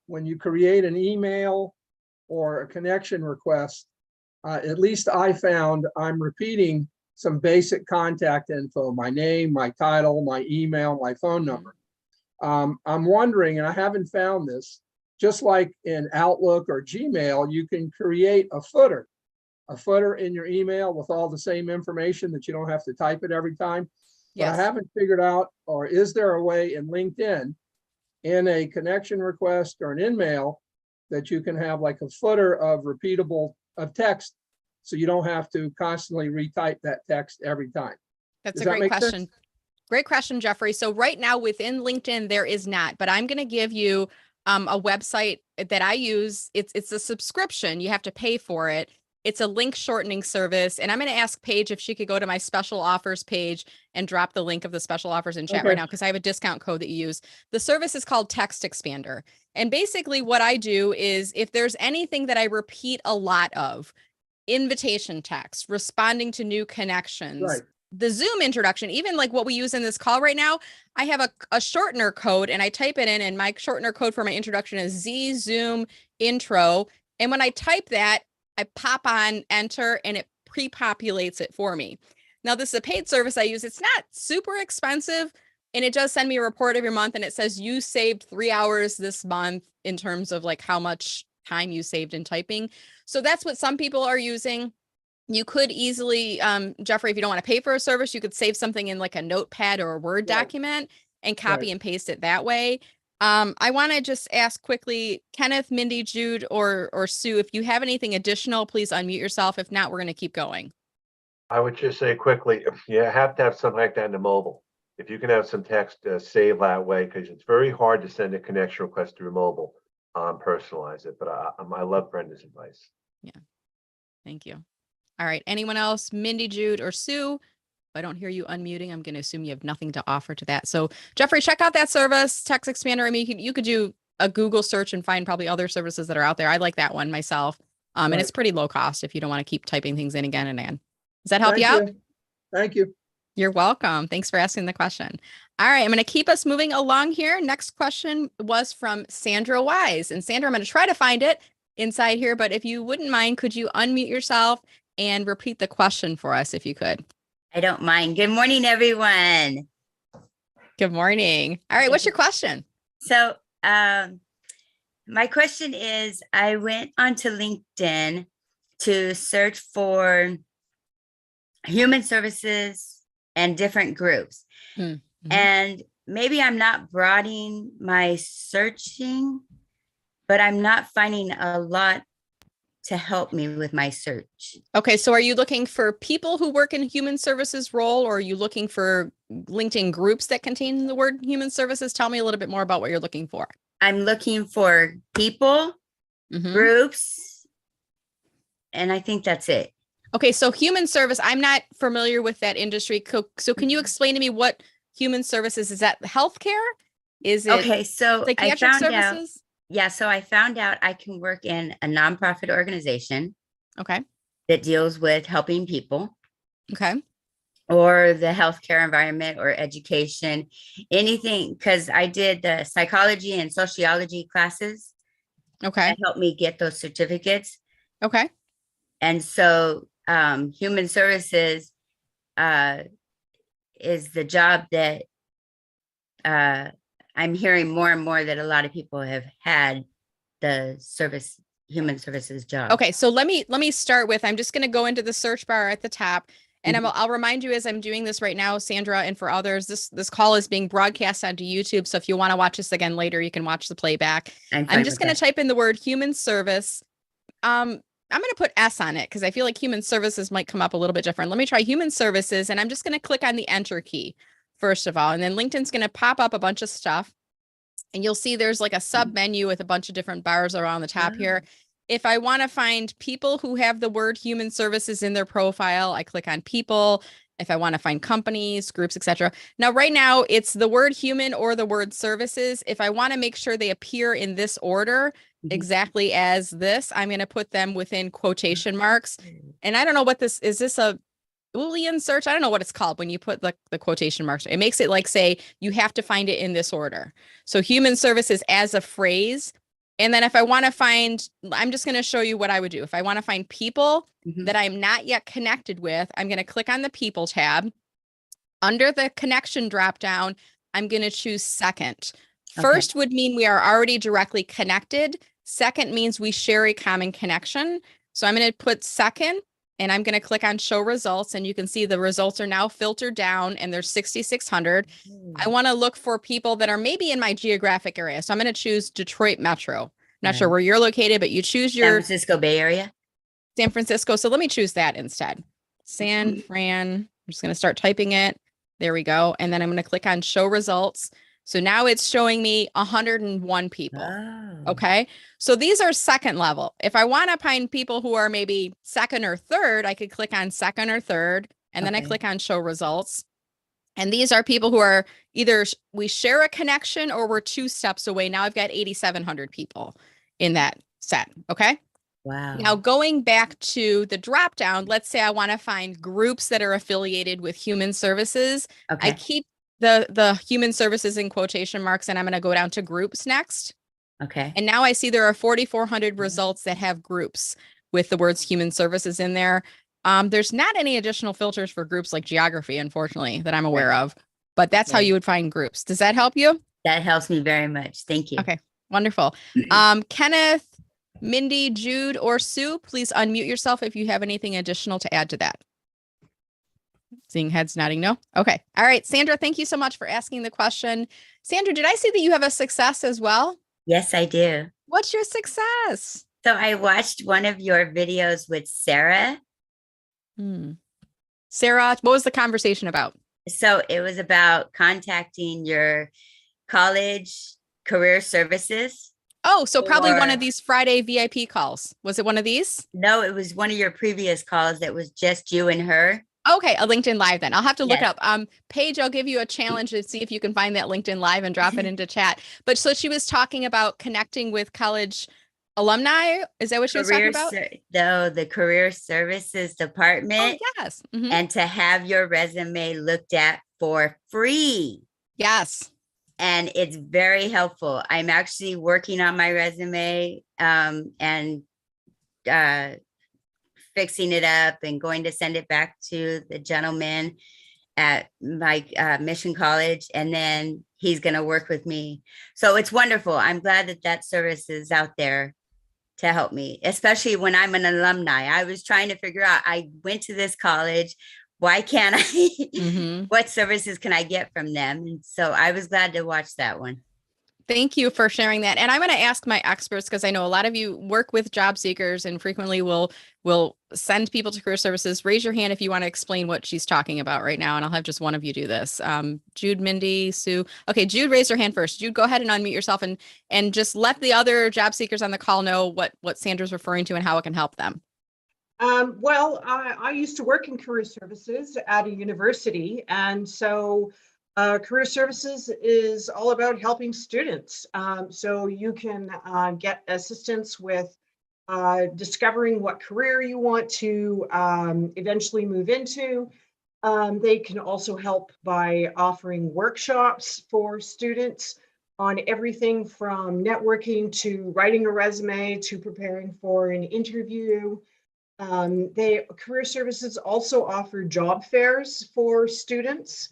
S9: when you create an email or a connection request, at least I found I'm repeating some basic contact info, my name, my title, my email, my phone number. I'm wondering, and I haven't found this, just like in Outlook or Gmail, you can create a footer in your email with all the same information that you don't have to type it every time. Yes. But I haven't figured out, or is there a way in LinkedIn in a connection request or an email that you can have like a footer of repeatable of text so you don't have to constantly retype that text every time?
S1: That's a great question. Sense? Great question, Jeffrey. So right now within LinkedIn, there is not, but I'm going to give you a website that I use. It's a subscription. You have to pay for it. It's a link shortening service. And I'm going to ask Paige if she could go to my special offers page and drop the link of the special offers in chat right now, because I have a discount code that you use. The service is called Text Expander. And basically what I do is if there's anything that I repeat a lot of, invitation text, responding to new connections,
S9: Right.
S1: the Zoom introduction, even like what we use in this call right now, I have a shortener code and I type it in, and my shortener code for my introduction is Z Zoom intro. And when I type that, I pop on enter and it pre-populates it for me. Now, this is a paid service I use. It's not super expensive, and it does send me a report every month, and it says you saved 3 hours this month in terms of like how much time you saved in typing. So that's what some people are using. You could easily, Jeffrey, if you don't want to pay for a service, you could save something in like a notepad or a Word document and copy and paste it that way. I want to just ask quickly, Kenneth, Mindy, Jude, or Sue, if you have anything additional, please unmute yourself. If not, we're going to keep going.
S2: I would just say quickly, you have to have something like that in the mobile. If you can have some text saved that way, because it's very hard to send a connection request through mobile, personalize it. But I love Brenda's advice.
S1: Yeah, thank you. All right, anyone else? Mindy, Jude, or Sue? If I don't hear you unmuting, I'm going to assume you have nothing to offer to that. So Jeffrey, check out that service, Text Expander. I mean, you could do a Google search and find probably other services that are out there. I like that one myself. And it's pretty low cost if you don't want to keep typing things in again and again. Does that help you out?
S9: Thank you.
S1: You're welcome. Thanks for asking the question. All right, I'm going to keep us moving along here. Next question was from Sandra Wise. And Sandra, I'm going to try to find it inside here, but if you wouldn't mind, could you unmute yourself and repeat the question for us if you could?
S10: I don't mind. Good morning, everyone.
S1: Good morning. All right, what's your question?
S10: So my question is, I went onto LinkedIn to search for human services and different groups. Mm-hmm. And maybe I'm not broadening my searching, but I'm not finding a lot to help me with my search.
S1: Okay, so are you looking for people who work in human services role, or are you looking for LinkedIn groups that contain the word human services? Tell me a little bit more about what you're looking for.
S10: I'm looking for people, groups, and I think that's it.
S1: Okay, so human service, I'm not familiar with that industry. So can you explain to me what human services is? That healthcare? Is it
S10: okay? So
S1: psychiatric services?
S10: Yeah, so I found out I can work in a nonprofit organization.
S1: Okay.
S10: That deals with helping people.
S1: Okay.
S10: Or the healthcare environment or education, anything, because I did the psychology and sociology classes.
S1: Okay.
S10: That helped me get those certificates.
S1: Okay.
S10: And so human services is the job that I'm hearing more and more that a lot of people have had the human services job.
S1: Okay, so let me start with, I'm just going to go into the search bar at the top, and I'll remind you as I'm doing this right now, Sandra, and for others, this call is being broadcast onto YouTube. So if you want to watch this again later, you can watch the playback. I'm just going to type in the word human service. I'm going to put S on it because I feel like human services might come up a little bit different. Let me try human services, and I'm just going to click on the enter key first of all, and then LinkedIn's going to pop up a bunch of stuff, and you'll see there's like a sub menu with a bunch of different bars around the top here. If I want to find people who have the word human services in their profile, I click on people. If I want to find companies, groups, etc. Now, right now, it's the word human or the word services. If I want to make sure they appear in this order, exactly as this, I'm going to put them within quotation marks. And I don't know what this is. This a Boolean search? I don't know what it's called when you put the quotation marks. It makes it like say you have to find it in this order. So human services as a phrase. And then if I want to find, I'm just going to show you what I would do. If I want to find people that I'm not yet connected with, I'm going to click on the people tab. Under the connection dropdown, I'm going to choose second. First would mean we are already directly connected. Second means we share a common connection. So I'm going to put second, and I'm going to click on show results, and you can see the results are now filtered down, and there's 6,600. I want to look for people that are maybe in my geographic area. So I'm going to choose Detroit Metro. Not sure where you're located, but you choose your
S10: San Francisco Bay Area.
S1: San Francisco. So let me choose that instead. San Fran. I'm just going to start typing it. There we go. And then I'm going to click on show results. So now it's showing me 101 people.
S10: Oh.
S1: Okay. So these are second level. If I want to find people who are maybe second or third, I could click on second or third, and then I
S10: Okay.
S1: click on show results. And these are people who are either we share a connection or we're 2 steps away. Now I've got 8,700 people in that set. Okay.
S10: Wow.
S1: Now going back to the drop down, let's say I want to find groups that are affiliated with human services. I
S10: Okay.
S1: keep the human services in quotation marks, and I'm going to go down to groups next.
S10: Okay.
S1: And now I see there are 4,400 results that have groups with the words human services in there. There's not any additional filters for groups like geography, unfortunately, that I'm aware of, but that's how
S10: Okay.
S1: you would find groups. Does that help you?
S10: That helps me very much. Thank you.
S1: Okay, wonderful. Kenneth, Mindy, Jude, or Sue, please unmute yourself if you have anything additional to add to that. Seeing heads nodding no. Okay. All right. Sandra, thank you so much for asking the question. Sandra, did I see that you have a success as well?
S10: Yes, I do.
S1: What's your success?
S10: So I watched one of your videos with Sarah.
S1: Sarah, what was the conversation about?
S10: So it was about contacting your college career services.
S1: Oh, so probably one
S10: Or-
S1: of these Friday VIP calls. Was it one of these?
S10: No, it was one of your previous calls that was just you and her.
S1: Okay, a LinkedIn Live then. I'll have to look
S10: Yes.
S1: it up. Paige, I'll give you a challenge to see if you can find that LinkedIn Live and drop it into chat. But so she was talking about connecting with college alumni. Is that what she was talking about?
S10: The career services
S1: Oh,
S10: department,
S1: yes. Mhm.
S10: and to have your resume looked at for free.
S1: Yes.
S10: And it's very helpful. I'm actually working on my resume and fixing it up and going to send it back to the gentleman at my mission college, and then he's going to work with me. So it's wonderful. I'm glad that that service is out there to help me, especially when I'm an alumni. I was trying to figure out, I went to this college, why can't I,
S1: Mhm.
S10: what services can I get from them? And so I was glad to watch that one.
S1: Thank you for sharing that. And I'm going to ask my experts, because I know a lot of you work with job seekers and frequently will send people to career services. Raise your hand if you want to explain what she's talking about right now, and I'll have just one of you do this. Jude, Mindy, Sue. Okay, Jude raised her hand first. Jude, go ahead and unmute yourself and just let the other job seekers on the call know what Sandra's referring to and how it can help them.
S5: Well, I used to work in career services at a university, and so career services is all about helping students. So you can get assistance with discovering what career you want to eventually move into. They can also help by offering workshops for students on everything from networking to writing a resume to preparing for an interview. Career services also offer job fairs for students.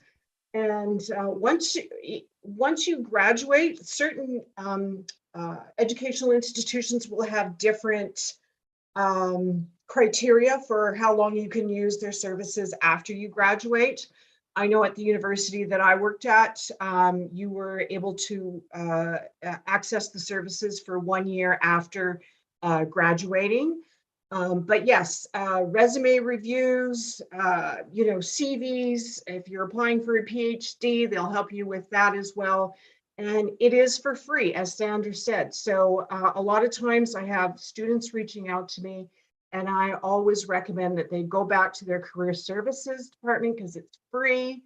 S5: And once you graduate, certain educational institutions will have different criteria for how long you can use their services after you graduate. I know at the university that I worked at, you were able to access the services for 1 year after graduating. But yes, resume reviews, CVs, if you're applying for a PhD, they'll help you with that as well. And it is for free, as Sandra said. So a lot of times I have students reaching out to me, and I always recommend that they go back to their career services department because it's free.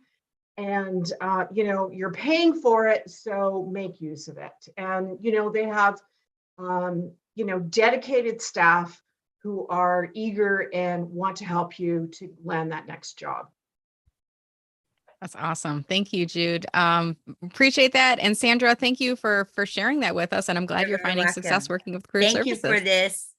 S5: And, you're paying for it, so make use of it. And, they have, dedicated staff who are eager and want to help you to land that next job.
S1: That's awesome. Thank you, Jude. Appreciate that. And Sandra, thank you for sharing that with us. And I'm glad you're
S10: You're
S1: finding success
S10: welcome.
S1: working with career
S10: Thank you
S1: services.
S10: for this.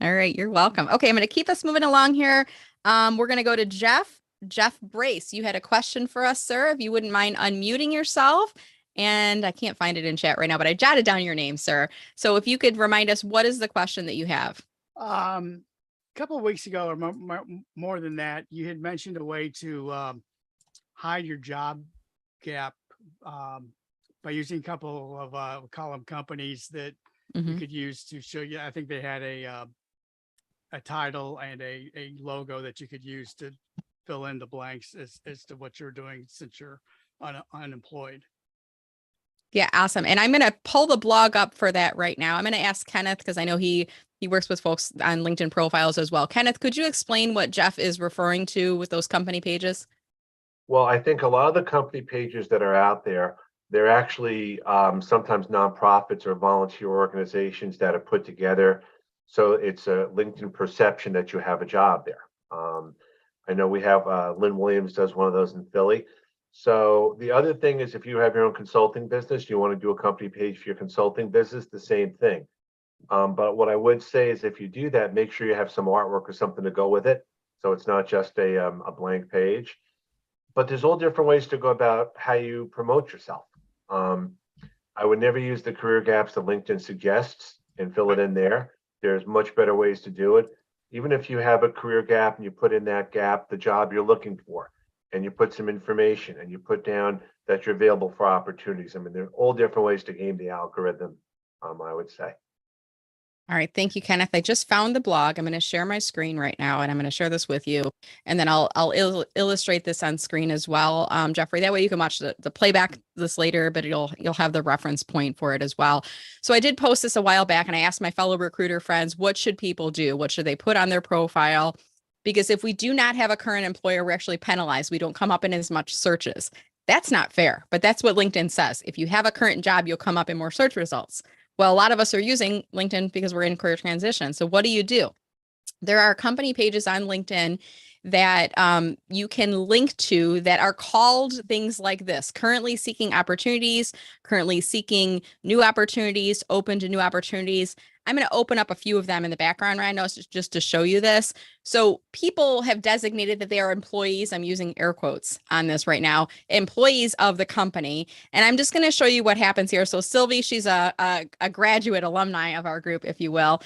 S1: All right, you're welcome. Okay, I'm going to keep us moving along here. We're going to go to Jeff. Jeff Brace, you had a question for us, sir. If you wouldn't mind unmuting yourself. And I can't find it in chat right now, but I jotted down your name, sir. So if you could remind us, what is the question that you have?
S11: A couple of weeks ago, or more than that, you had mentioned a way to hide your job gap by using a couple of column companies that you could use to show you. I think they had a title and a logo that you could use to fill in the blanks as to what you're doing since you're unemployed.
S1: Yeah, awesome. And I'm going to pull the blog up for that right now. I'm going to ask Kenneth because I know he works with folks on LinkedIn profiles as well. Kenneth, could you explain what Jeff is referring to with those company pages?
S2: Well, I think a lot of the company pages that are out there, they're actually sometimes nonprofits or volunteer organizations that are put together. So it's a LinkedIn perception that you have a job there. I know we have Lynn Williams does one of those in Philly. So the other thing is if you have your own consulting business, you want to do a company page for your consulting business, the same thing. But what I would say is if you do that, make sure you have some artwork or something to go with it. So it's not just a blank page. But there's all different ways to go about how you promote yourself. I would never use the career gaps that LinkedIn suggests and fill it in there. There's much better ways to do it. Even if you have a career gap and you put in that gap the job you're looking for, and you put some information and you put down that you're available for opportunities. I mean, there are all different ways to game the algorithm, I would say.
S1: All right. Thank you, Kenneth. I just found the blog. I'm going to share my screen right now and I'm going to share this with you. And then I'll illustrate this on screen as well. Jeffrey, that way you can watch the playback this later, but you'll have the reference point for it as well. So I did post this a while back and I asked my fellow recruiter friends, what should people do? What should they put on their profile? Because if we do not have a current employer, we're actually penalized. We don't come up in as much searches. That's not fair, but that's what LinkedIn says. If you have a current job, you'll come up in more search results. Well, a lot of us are using LinkedIn because we're in career transition. So what do? There are company pages on LinkedIn that you can link to that are called things like this: currently seeking opportunities, currently seeking new opportunities, open to new opportunities. I'm going to open up a few of them in the background right now just to show you this. So people have designated that they are employees. I'm using air quotes on this right now, employees of the company. And I'm just going to show you what happens here. So Sylvie, she's a graduate alumni of our group, if you will.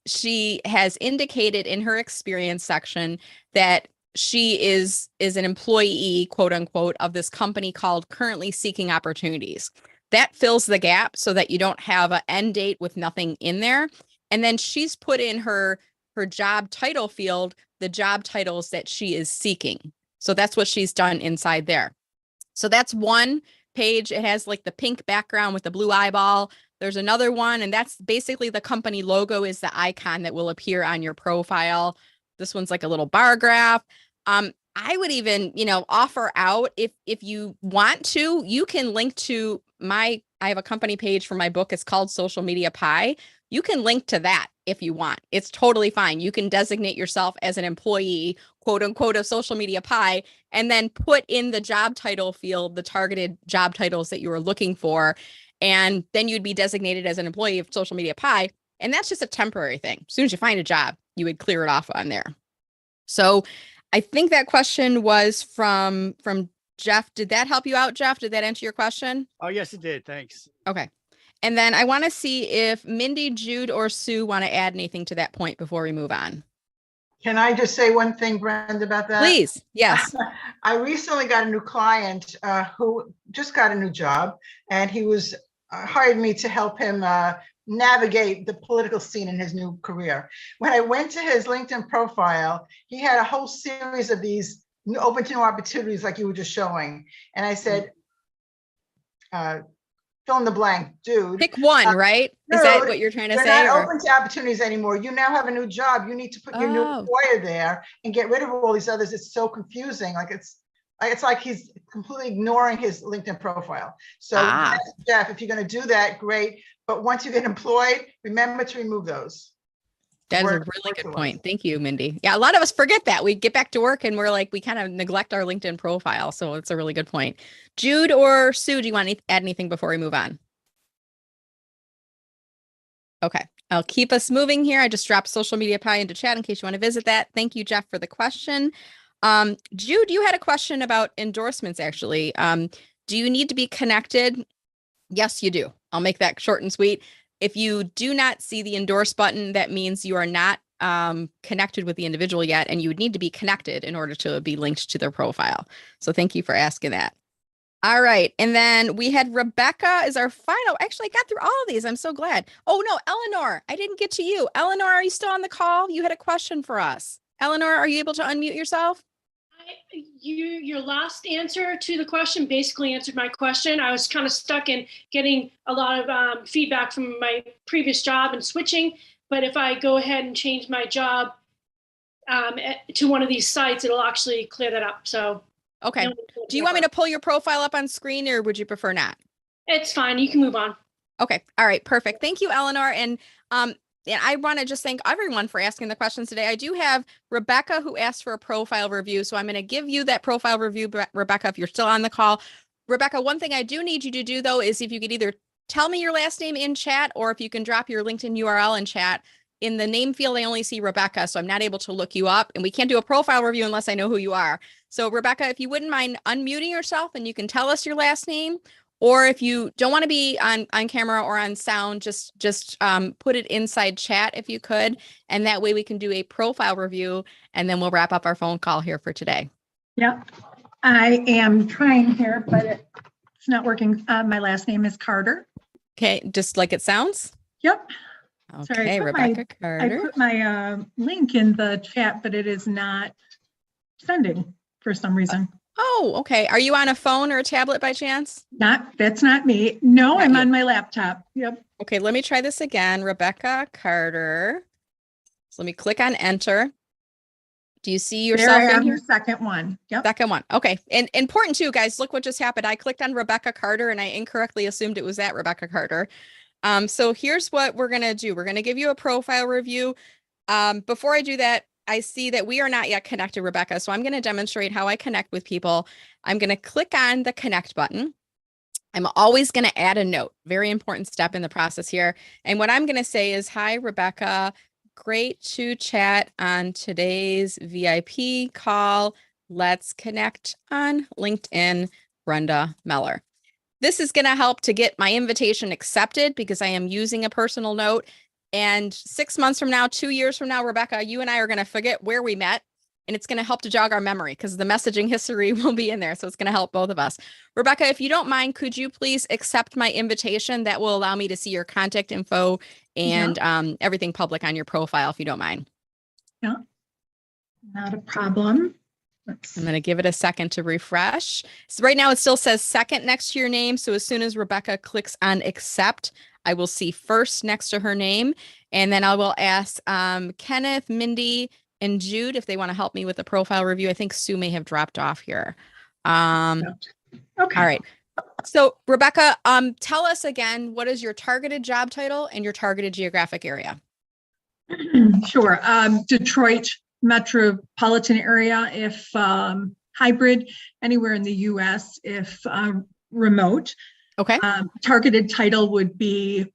S1: She has indicated in her experience section that she is an employee, quote unquote, of this company called Currently Seeking Opportunities. That fills the gap so that you don't have an end date with nothing in there. And then she's put in her job title field, the job titles that she is seeking. So that's what she's done inside there. So that's one page. It has like the pink background with the blue eyeball. There's another one, and that's basically the company logo is the icon that will appear on your profile. This one's like a little bar graph. I would even, offer out if you want to, you can link to I have a company page for my book. It's called Social Media Pie. You can link to that if you want. It's totally fine. You can designate yourself as an employee, quote unquote, of Social Media Pie, and then put in the job title field, the targeted job titles that you are looking for. And then you'd be designated as an employee of Social Media Pie. And that's just a temporary thing. As soon as you find a job, you would clear it off on there. So I think that question was from Jeff. Did that help you out, Jeff? Did that answer your question?
S11: Oh, yes, it did. Thanks.
S1: Okay. And then I want to see if Mindy, Jude, or Sue want to add anything to that point before we move on.
S3: Can I just say one thing, Brenda, about that?
S1: Please. Yes.
S3: I recently got a new client who just got a new job, and he was hired me to help him navigate the political scene in his new career. When I went to his LinkedIn profile, he had a whole series of these open to new opportunities like you were just showing. And I said, fill in the blank, dude.
S1: Pick one, right? Is that what you're trying to say?
S3: You're not open to opportunities anymore. You now have a new job. You need to put your new employer there and get rid of all these others. It's so confusing. It's like he's completely ignoring his LinkedIn profile. So Jeff, if you're going to do that, great. But once you get employed, remember to remove those.
S1: That is a really good point. Thank you, Mindy. Yeah, a lot of us forget that. We get back to work and we're like, we kind of neglect our LinkedIn profile. So it's a really good point. Jude or Sue, do you want to add anything before we move on? Okay, I'll keep us moving here. I just dropped Social Media Pie into chat in case you want to visit that. Thank you, Jeff, for the question. Jude, you had a question about endorsements, actually. Do you need to be connected? Yes, you do. I'll make that short and sweet. If you do not see the endorse button, that means you are not connected with the individual yet, and you would need to be connected in order to be linked to their profile. So thank you for asking that. All right. And then we had Rebecca is our final. Actually, I got through all of these. I'm so glad. Oh, no, Eleanor, I didn't get to you. Eleanor, are you still on the call? You had a question for us. Eleanor, are you able to unmute yourself?
S12: I Your last answer to the question basically answered my question. I was kind of stuck in getting a lot of feedback from my previous job and switching. But if I go ahead and change my job to one of these sites, it'll actually clear that up. So,
S1: okay. Do you want me to pull your profile up on screen, or would you prefer not?
S12: It's fine. You can move on.
S1: Okay. All right. Perfect. Thank you, Eleanor. And I want to just thank everyone for asking the questions today. I do have Rebecca who asked for a profile review. So I'm going to give you that profile review, Rebecca, if you're still on the call. Rebecca, one thing I do need you to do, though, is if you could either tell me your last name in chat, or if you can drop your LinkedIn URL in chat. In the name field, I only see Rebecca, so I'm not able to look you up. And we can't do a profile review unless I know who you are. So Rebecca, if you wouldn't mind unmuting yourself and you can tell us your last name. Or if you don't want to be on camera or on sound, just put it inside chat if you could. And that way we can do a profile review, and then we'll wrap up our phone call here for today.
S4: Yeah, I am trying here, but it's not working. My last name is Carter.
S1: Okay, just like it sounds?
S4: Yep.
S1: Okay,
S4: Sorry,
S1: Rebecca Carter.
S4: I put my link in the chat, but it is not sending for some reason.
S1: Oh, okay. Are you on a phone or a tablet by chance?
S4: That's not me. No,
S1: Not
S4: I'm
S1: you.
S4: on my laptop. Yep.
S1: Okay, let me try this again. Rebecca Carter. So let me click on enter. Do you see yourself
S4: There I
S1: in
S4: am,
S1: here?
S4: the second one. Yep.
S1: Second one. Okay. And important too, guys, look what just happened. I clicked on Rebecca Carter and I incorrectly assumed it was that Rebecca Carter. So here's what we're going to do. We're going to give you a profile review. Before I do that, I see that we are not yet connected, Rebecca. So I'm going to demonstrate how I connect with people. I'm going to click on the connect button. I'm always going to add a note. Very important step in the process here. And what I'm going to say is, hi, Rebecca. Great to chat on today's VIP call. Let's connect on LinkedIn, Brenda Meller. This is going to help to get my invitation accepted because I am using a personal note. And 6 months from now, 2 years from now, Rebecca, you and I are going to forget where we met. And it's going to help to jog our memory because the messaging history will be in there. So it's going to help both of us. Rebecca, if you don't mind, could you please accept my invitation? That will allow me to see your contact info and everything public on your profile, if you don't mind.
S4: Yeah, not a problem.
S1: I'm going to give it a second to refresh. So right now it still says second next to your name. So as soon as Rebecca clicks on accept, I will see first next to her name. And then I will ask Kenneth, Mindy, and Jude if they want to help me with the profile review. I think Sue may have dropped off here.
S4: Okay.
S1: All right. So Rebecca, tell us again, what is your targeted job title and your targeted geographic area?
S4: Sure. Detroit metropolitan area if hybrid, anywhere in the US if remote.
S1: Okay.
S4: Targeted title would be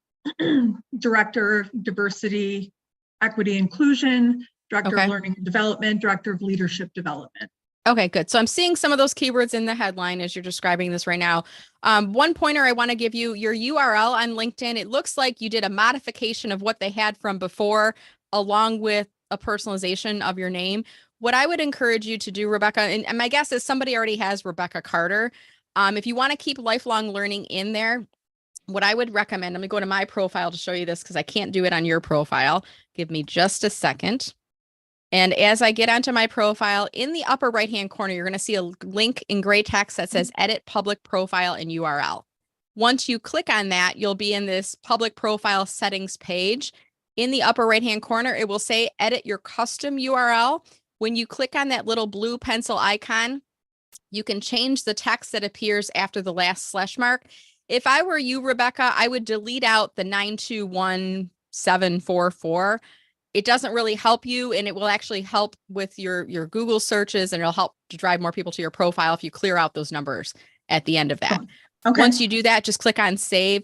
S4: Director of Diversity, Equity, Inclusion, Director of Learning and Development, Director of Leadership Development.
S1: Okay, good. So I'm seeing some of those keywords in the headline as you're describing this right now. One pointer I want to give you, your URL on LinkedIn, it looks like you did a modification of what they had from before, along with a personalization of your name. What I would encourage you to do, Rebecca, and my guess is somebody already has Rebecca Carter. If you want to keep lifelong learning in there, what I would recommend, I'm going to go to my profile to show you this because I can't do it on your profile. Give me just a second. And as I get onto my profile, in the upper right-hand corner, you're going to see a link in gray text that says Edit Public Profile and URL. Once you click on that, you'll be in this public profile settings page. In the upper right-hand corner, it will say Edit Your Custom URL. When you click on that little blue pencil icon, you can change the text that appears after the last slash mark. If I were you, Rebecca, I would delete out the 921744. It doesn't really help you, and it will actually help with your Google searches, and it'll help to drive more people to your profile if you clear out those numbers at the end of that.
S4: Okay.
S1: Once you do that, just click on save.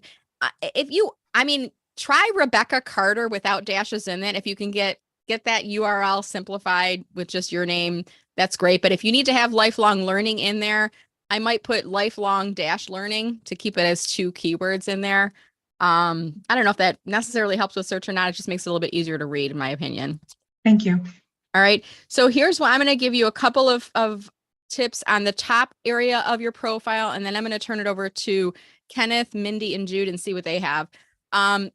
S1: Try Rebecca Carter without dashes in it. If you can get that URL simplified with just your name, that's great. But if you need to have lifelong learning in there, I might put lifelong learning to keep it as 2 keywords in there. I don't know if that necessarily helps with search or not. It just makes it a little bit easier to read, in my opinion.
S4: Thank you.
S1: All right. So here's what I'm going to give you a couple of tips on the top area of your profile. And then I'm going to turn it over to Kenneth, Mindy, and Jude and see what they have.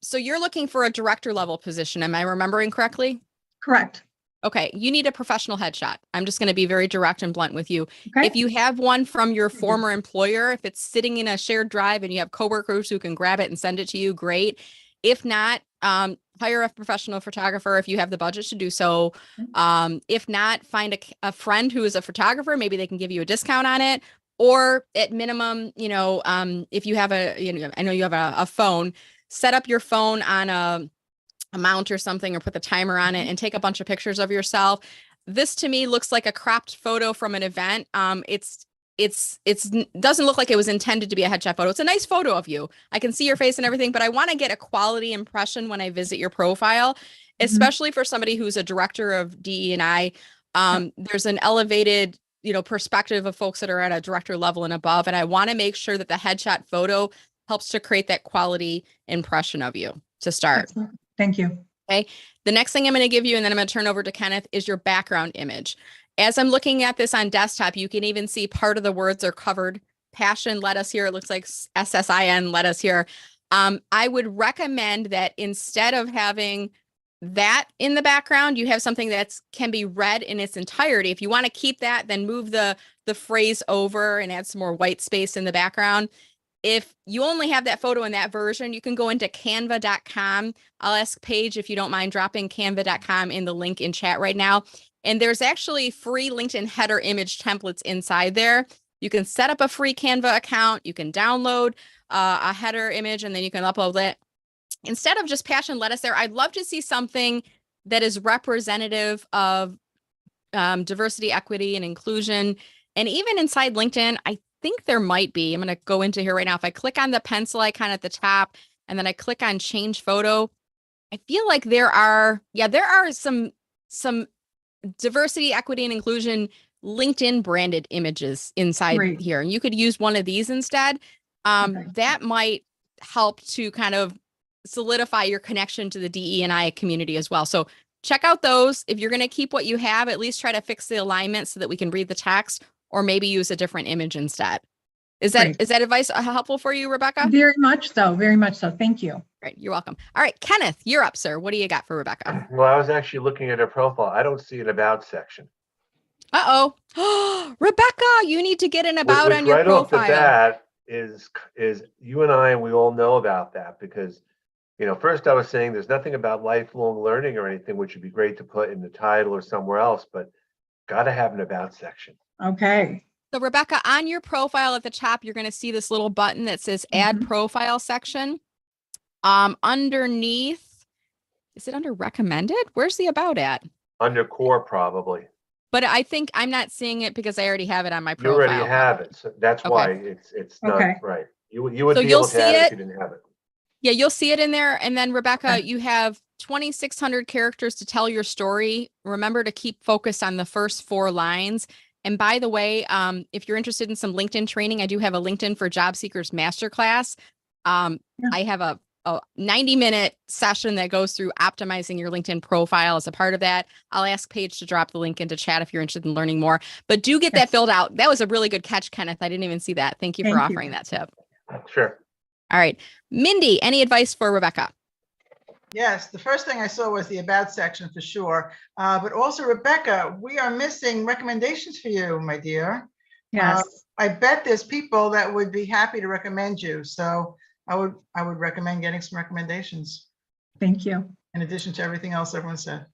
S1: So you're looking for a director level position. Am I remembering correctly?
S4: Correct.
S1: Okay, you need a professional headshot. I'm just going to be very direct and blunt with you.
S4: Okay.
S1: If you have one from your former employer, if it's sitting in a shared drive and you have coworkers who can grab it and send it to you, great. If not, hire a professional photographer if you have the budget to do so. If not, find a friend who is a photographer. Maybe they can give you a discount on it. Or at minimum, if you have I know you have a phone, set up your phone on a mount or something, or put the timer on it and take a bunch of pictures of yourself. This to me looks like a cropped photo from an event. It's doesn't look like it was intended to be a headshot photo. It's a nice photo of you. I can see your face and everything, but I want to get a quality impression when I visit your profile, especially for somebody who's a director of DE&I. There's an elevated, perspective of folks that are at a director level and above. And I want to make sure that the headshot photo helps to create that quality impression of you to start.
S4: Excellent. Thank you.
S1: Okay. The next thing I'm going to give you, and then I'm going to turn over to Kenneth, is your background image. As I'm looking at this on desktop, you can even see part of the words are covered. Passion, let us hear. It looks like SSIN, let us hear. I would recommend that instead of having that in the background, you have something that can be read in its entirety. If you want to keep that, then move the phrase over and add some more white space in the background. If you only have that photo in that version, you can go into canva.com. I'll ask Paige if you don't mind dropping canva.com in the link in chat right now. And there's actually free LinkedIn header image templates inside there. You can set up a free Canva account. You can download a header image and then you can upload it. Instead of just passion, let us there. I'd love to see something that is representative of diversity, equity, and inclusion. And even inside LinkedIn, I think there might be. I'm going to go into here right now. If I click on the pencil icon at the top and then I click on change photo, I feel like there are some diversity, equity, and inclusion LinkedIn branded images inside here. And you could use one of these instead. That might help to kind of solidify your connection to the DE&I community as well. So check out those. If you're going to keep what you have, at least try to fix the alignment so that we can read the text, or maybe use a different image instead. Is that advice helpful for you, Rebecca?
S4: Very much so. Very much so. Thank you.
S1: Right. You're welcome. All right, Kenneth, you're up, sir. What do you got for Rebecca?
S2: Well, I was actually looking at her profile. I don't see an about section.
S1: Uh-oh. Rebecca, you need to get an about
S2: Which
S1: on your
S2: right
S1: profile.
S2: off the bat is you and I, and we all know about that because, first I was saying there's nothing about lifelong learning or anything, which would be great to put in the title or somewhere else, but got to have an about section.
S4: Okay.
S1: So Rebecca, on your profile at the top, you're going to see this little button that says add profile section. Underneath, is it under recommended? Where's the about at?
S2: Under core, probably.
S1: But I think I'm not seeing it because I already have it on my profile.
S2: You already have it. So that's why it's not right. You would be able to add it if you didn't have it.
S1: Yeah, you'll see it in there. And then Rebecca, you have 2,600 characters to tell your story. Remember to keep focused on the first 4 lines. And by the way, if you're interested in some LinkedIn training, I do have a LinkedIn for Job Seekers Masterclass. I have a 90-minute session that goes through optimizing your LinkedIn profile as a part of that. I'll ask Paige to drop the link into chat if you're interested in learning more. But do get that filled out. That was a really good catch, Kenneth. I didn't even see that. Thank you for offering that tip.
S2: Sure.
S1: All right. Mindy, any advice for Rebecca?
S3: Yes, the first thing I saw was the about section for sure. But also, Rebecca, we are missing recommendations for you, my dear.
S4: Yes.
S3: I bet there's people that would be happy to recommend you. So I would recommend getting some recommendations.
S4: Thank you.
S3: In addition to everything else everyone said.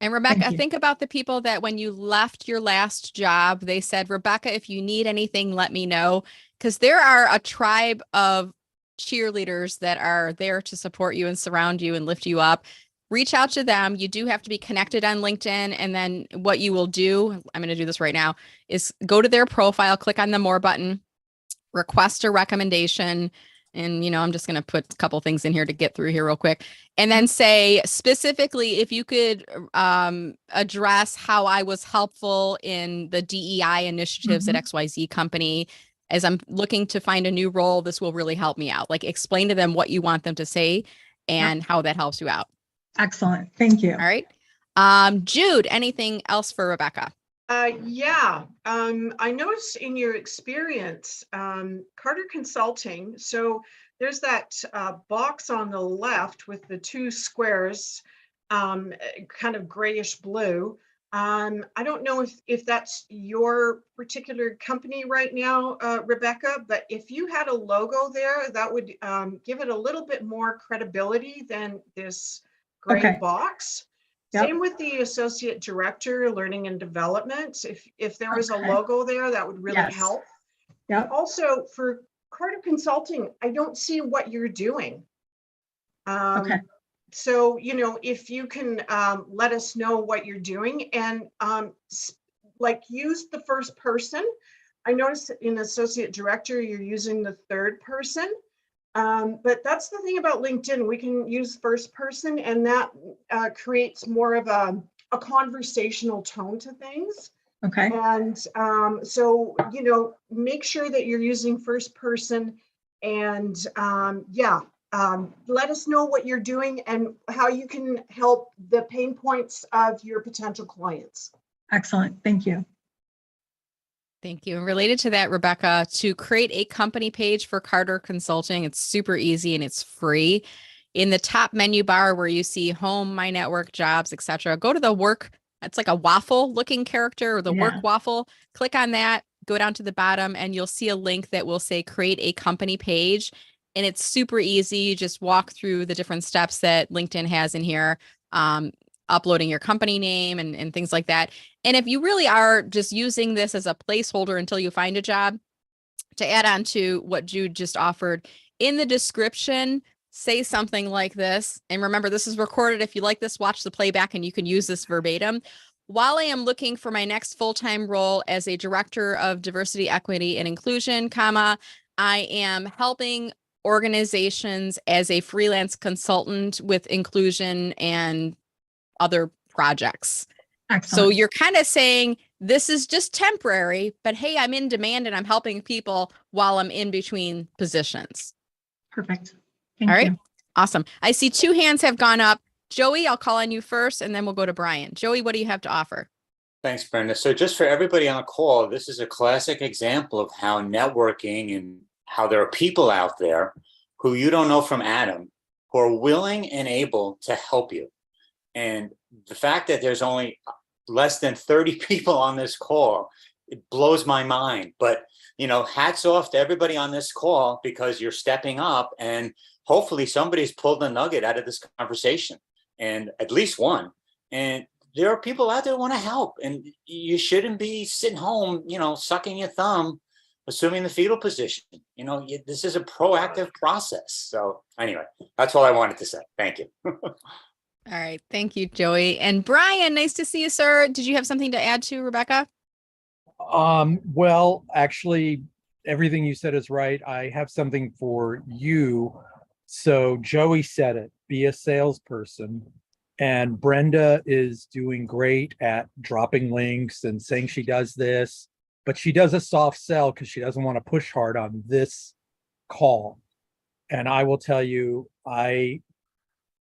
S1: And Rebecca, think about the people that when you left your last job, they said, Rebecca, if you need anything, let me know. Because there are a tribe of cheerleaders that are there to support you and surround you and lift you up. Reach out to them. You do have to be connected on LinkedIn. And then what you will do, I'm going to do this right now, is go to their profile, click on the more button, request a recommendation. And, I'm just going to put a couple things in here to get through here real quick. And then say specifically, if you could address how I was helpful in the DEI initiatives at XYZ company. As I'm looking to find a new role, this will really help me out. Like explain to them what you want them to say and how that helps you out.
S4: Excellent. Thank you.
S1: All right. Jude, anything else for Rebecca?
S5: I noticed in your experience, Carter Consulting, so there's that box on the left with the 2 squares, kind of grayish blue. I don't know if that's your particular company right now, Rebecca, but if you had a logo there, that would give it a little bit more credibility than this gray
S4: Okay.
S5: box.
S4: Yep.
S5: Same with the Associate Director, Learning and Development. If there was a
S4: Okay.
S5: logo there, that would really
S4: Yes.
S5: help.
S4: Yep.
S5: Also, for Carter Consulting, I don't see what you're doing.
S4: Okay.
S5: So, if you can let us know what you're doing and like use the first person. I noticed in Associate Director, you're using the third person. But that's the thing about LinkedIn. We can use first person, and that creates more of a conversational tone to things.
S4: Okay.
S5: And so, make sure that you're using first person, and let us know what you're doing and how you can help the pain points of your potential clients.
S4: Excellent. Thank you.
S1: Thank you. And related to that, Rebecca, to create a company page for Carter Consulting, it's super easy and it's free. In the top menu bar where you see home, my network, jobs, etc., go to the work. It's like a waffle looking character, or the work waffle. Click on that, go down to the bottom, and you'll see a link that will say create a company page. And it's super easy. You just walk through the different steps that LinkedIn has in here, uploading your company name and things like that. And if you really are just using this as a placeholder until you find a job, to add on to what Jude just offered, in the description, say something like this. And remember, this is recorded. If you like this, watch the playback and you can use this verbatim. While I am looking for my next full-time role as a director of diversity, equity, and inclusion, I am helping organizations as a freelance consultant with inclusion and other projects.
S4: Excellent.
S1: So you're kind of saying this is just temporary, but hey, I'm in demand and I'm helping people while I'm in between positions.
S4: Perfect. Thank
S1: All right.
S4: you.
S1: Awesome. I see 2 hands have gone up. Joey, I'll call on you first and then we'll go to Brian. Joey, what do you have to offer?
S8: Thanks, Brenda. So just for everybody on the call, this is a classic example of how networking and how there are people out there who you don't know from Adam, who are willing and able to help you. And the fact that there's only less than 30 people on this call, it blows my mind. But, hats off to everybody on this call, because you're stepping up and hopefully somebody's pulled a nugget out of this conversation, and at least one. And there are people out there who want to help, and you shouldn't be sitting home, sucking your thumb, assuming the fetal position. This is a proactive process. So anyway, that's all I wanted to say. Thank you.
S1: All right. Thank you, Joey. And Brian, nice to see you, sir. Did you have something to add to Rebecca?
S13: Well, actually, everything you said is right. I have something for you. So Joey said it, be a salesperson. And Brenda is doing great at dropping links and saying she does this, but she does a soft sell because she doesn't want to push hard on this call. And I will tell you, I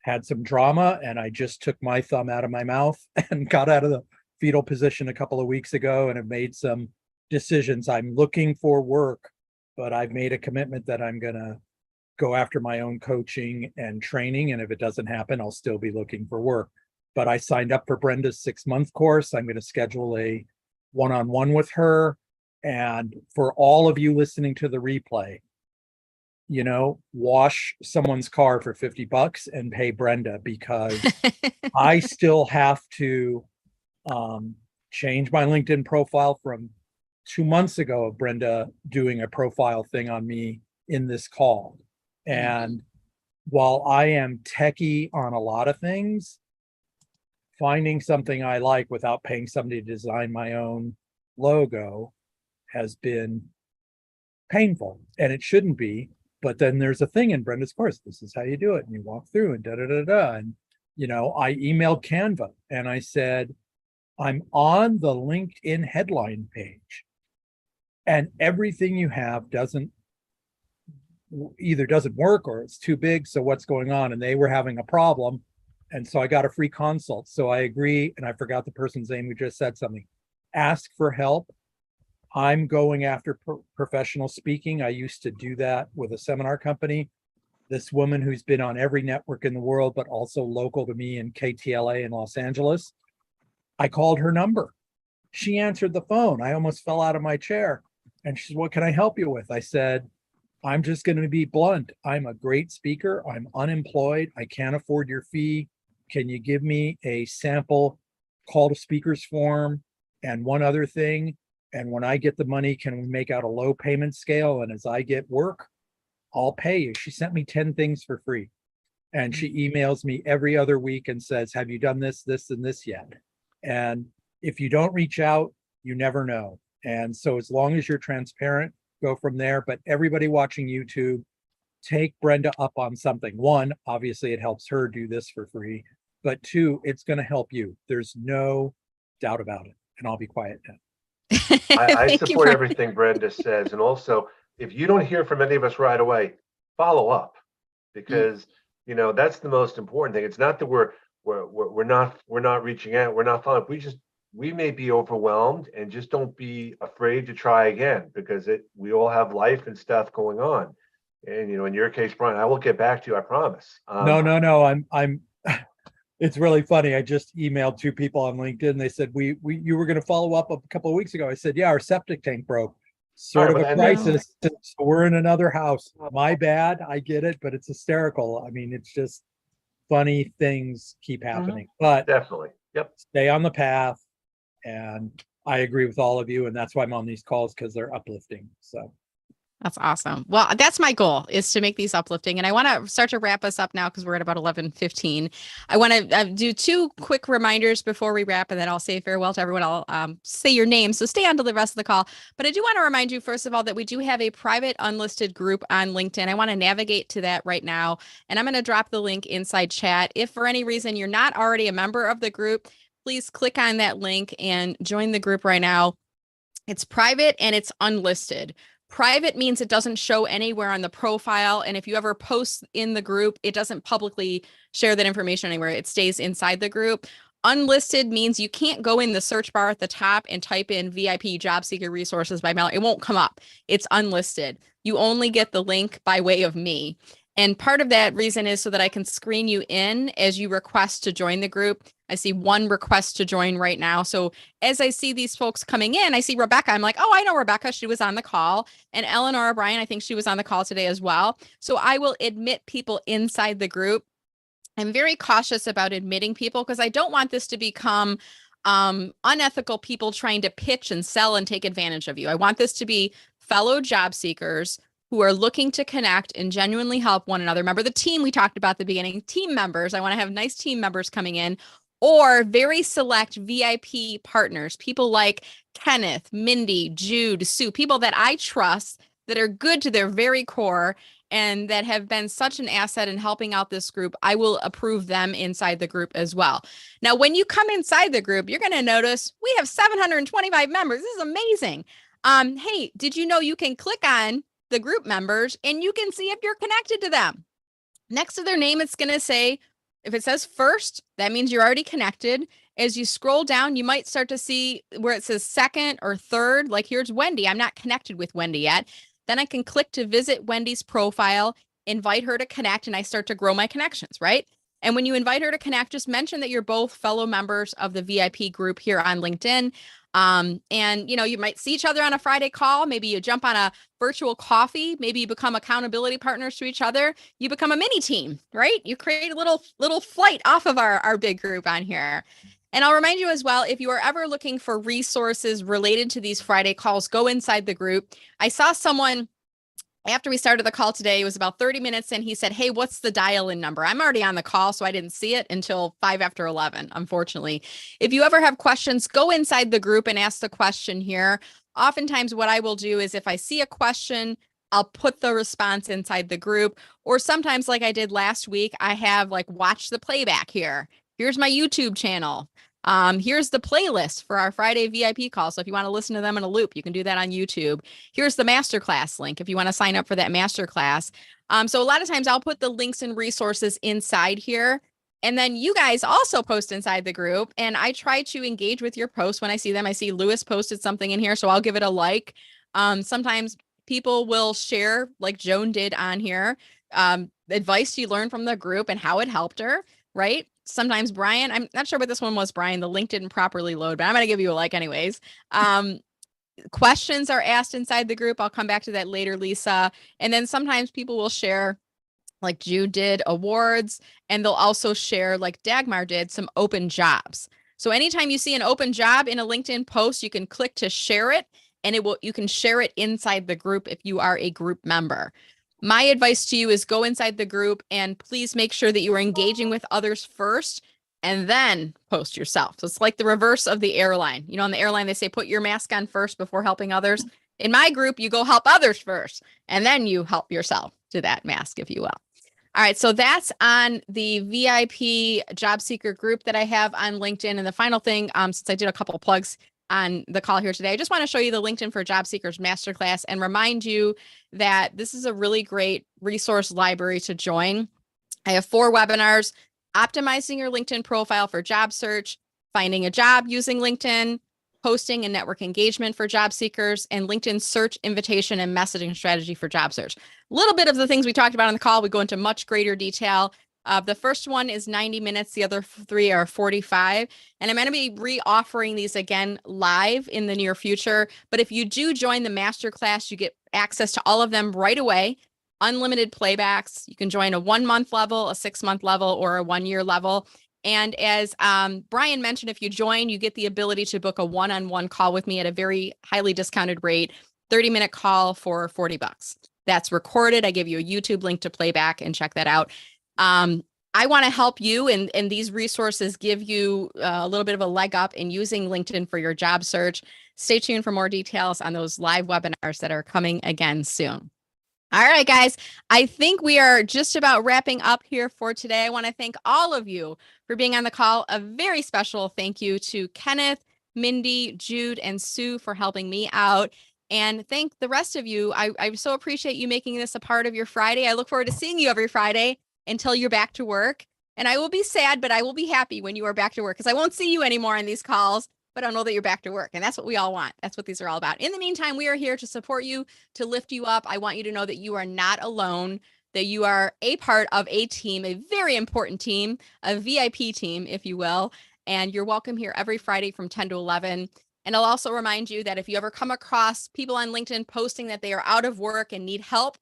S13: had some drama and I just took my thumb out of my mouth and got out of the fetal position a couple of weeks ago and have made some decisions. I'm looking for work, but I've made a commitment that I'm going to go after my own coaching and training. And if it doesn't happen, I'll still be looking for work. But I signed up for Brenda's 6-month course. I'm going to schedule a one-on-one with her. And for all of you listening to the replay, wash someone's car for $50 and pay Brenda, because I still have to change my LinkedIn profile from 2 months ago of Brenda doing a profile thing on me in this call. And while I am techie on a lot of things, finding something I like without paying somebody to design my own logo has been painful, and it shouldn't be. But then there's a thing in Brenda's course. This is how you do it. And you walk through and And, I emailed Canva and I said, I'm on the LinkedIn headline page and everything you have either doesn't work or it's too big. So what's going on? And they were having a problem. And so I got a free consult. So I agree. And I forgot the person's name who just said something. Ask for help. I'm going after professional speaking. I used to do that with a seminar company. This woman who's been on every network in the world, but also local to me in KTLA in Los Angeles, I called her number. She answered the phone. I almost fell out of my chair. And she said, what can I help you with? I said, I'm just going to be blunt. I'm a great speaker. I'm unemployed. I can't afford your fee. Can you give me a sample call to speakers form and one other thing? And when I get the money, can we make out a low payment scale? And as I get work, I'll pay you. She sent me 10 things for free. And she emails me every other week and says, have you done this, this, and this yet? And if you don't reach out, you never know. And so as long as you're transparent, go from there. But everybody watching YouTube, take Brenda up on something. One, obviously it helps her do this for free. But two, it's going to help you. There's no doubt about it. And I'll be quiet now.
S2: I support everything Brenda says. And also, if you don't hear from any of us right away, follow up, because you know that's the most important thing. It's not that we're not reaching out, we're not following up. We may be overwhelmed, and just don't be afraid to try again, because we all have life and stuff going on. And you know, in your case, Brian, I will get back to you, I promise.
S13: No. I'm it's really funny. I just emailed 2 people on LinkedIn. And they said, you were going to follow up a couple of weeks ago. I said, yeah, our septic tank broke. Sort of a crisis. So we're in another house. My bad. I get it, but it's hysterical. I mean, it's just funny things keep happening. But
S2: definitely, yep.
S13: Stay on the path. And I agree with all of you. And that's why I'm on these calls, because they're uplifting. So.
S1: That's awesome. Well, that's my goal, is to make these uplifting. And I want to start to wrap us up now, because we're at about 11:15. I want to do 2 quick reminders before we wrap, and then I'll say farewell to everyone. I'll say your name, so stay on to the rest of the call. But I do want to remind you, first of all, that we do have a private unlisted group on LinkedIn. I want to navigate to that right now. And I'm going to drop the link inside chat. If for any reason you're not already a member of the group, please click on that link and join the group right now. It's private and it's unlisted. Private means it doesn't show anywhere on the profile. And if you ever post in the group, it doesn't publicly share that information anywhere. It stays inside the group. Unlisted means you can't go in the search bar at the top and type in VIP job seeker resources by Meller. It won't come up. It's unlisted. You only get the link by way of me. And part of that reason is so that I can screen you in as you request to join the group. I see 1 request to join right now. So as I see these folks coming in, I see Rebecca. I'm like, oh, I know Rebecca. She was on the call. And Eleanor O'Brien, I think she was on the call today as well. So I will admit people inside the group. I'm very cautious about admitting people, because I don't want this to become unethical people trying to pitch and sell and take advantage of you. I want this to be fellow job seekers who are looking to connect and genuinely help one another. Remember the team we talked about at the beginning, team members. I want to have nice team members coming in, or very select VIP partners, people like Kenneth, Mindy, Jude, Sue, people that I trust, that are good to their very core, and that have been such an asset in helping out this group. I will approve them inside the group as well. Now, when you come inside the group, you're going to notice we have 725 members. This is amazing. Hey, did you know you can click on the group members and you can see if you're connected to them? Next to their name, it's going to say, if it says first, that means you're already connected. As you scroll down, you might start to see where it says second or third. Like here's Wendy. I'm not connected with Wendy yet. Then I can click to visit Wendy's profile, invite her to connect, and I start to grow my connections, right? And when you invite her to connect, just mention that you're both fellow members of the VIP group here on LinkedIn. And, you know, you might see each other on a Friday call. Maybe you jump on a virtual coffee. Maybe you become accountability partners to each other. You become a mini team, right? You create a little flight off of our big group on here. And I'll remind you as well, if you are ever looking for resources related to these Friday calls, go inside the group. I saw someone after we started the call today, it was about 30 minutes in, he said, hey, what's the dial-in number? I'm already on the call, so I didn't see it until 5 after 11, unfortunately. If you ever have questions, go inside the group and ask the question here. Oftentimes what I will do is if I see a question, I'll put the response inside the group. Or sometimes like I did last week, I have like watch the playback here. Here's my YouTube channel. Here's the playlist for our Friday VIP call. So if you want to listen to them in a loop, you can do that on YouTube. Here's the masterclass link if you want to sign up for that masterclass. So a lot of times I'll put the links and resources inside here. And then you guys also post inside the group. And I try to engage with your posts when I see them. I see Lewis posted something in here, so I'll give it a like. Sometimes people will share, like Joan did on here, advice she learned from the group and how it helped her, right? sometimes Brian, I'm not sure what this one was, Brian, the link didn't properly load, but I'm going to give you a like anyways. Questions are asked inside the group. I'll come back to that later, Lisa. And then sometimes people will share, like Jude did, awards, and they'll also share, like Dagmar did, some open jobs. So anytime you see an open job in a LinkedIn post, you can click to share it, and you can share it inside the group if you are a group member. My advice to you is go inside the group and please make sure that you are engaging with others first and then post yourself. So it's like the reverse of the airline. You know, on the airline, they say, put your mask on first before helping others. In my group, you go help others first, and then you help yourself to that mask, if you will. All right, so that's on the VIP job seeker group that I have on LinkedIn. And the final thing, since I did a couple of plugs on the call here today, I just want to show you the LinkedIn for Job Seekers Masterclass and remind you that this is a really great resource library to join. I have 4 webinars: optimizing your LinkedIn profile for job search, finding a job using LinkedIn, posting and network engagement for job seekers, and LinkedIn search invitation and messaging strategy for job search. A little bit of the things we talked about on the call, we go into much greater detail. The first one is 90 minutes. The other 3 are 45. And I'm going to be re-offering these again live in the near future. But if you do join the masterclass, you get access to all of them right away. Unlimited playbacks. You can join a 1-month level, a 6-month level, or a 1-year level. And as Brian mentioned, if you join, you get the ability to book a one-on-one call with me at a very highly discounted rate, 30-minute call for $40. That's recorded. I give you a YouTube link to playback and check that out. I want to help you, and these resources give you a little bit of a leg up in using LinkedIn for your job search. Stay tuned for more details on those live webinars that are coming again soon. All right, guys, I think we are just about wrapping up here for today. I want to thank all of you for being on the call. A very special thank you to Kenneth, Mindy, Jude, and Sue for helping me out. And thank the rest of you. I so appreciate you making this a part of your Friday. I look forward to seeing you every Friday until you're back to work. And I will be sad, but I will be happy when you are back to work, because I won't see you anymore on these calls, but I'll know that you're back to work. And that's what we all want. That's what these are all about. In the meantime, we are here to support you, to lift you up. I want you to know that you are not alone, that you are a part of a team, a very important team, a VIP team, if you will. And you're welcome here every Friday from 10 to 11. And I'll also remind you that if you ever come across people on LinkedIn posting that they are out of work and need help,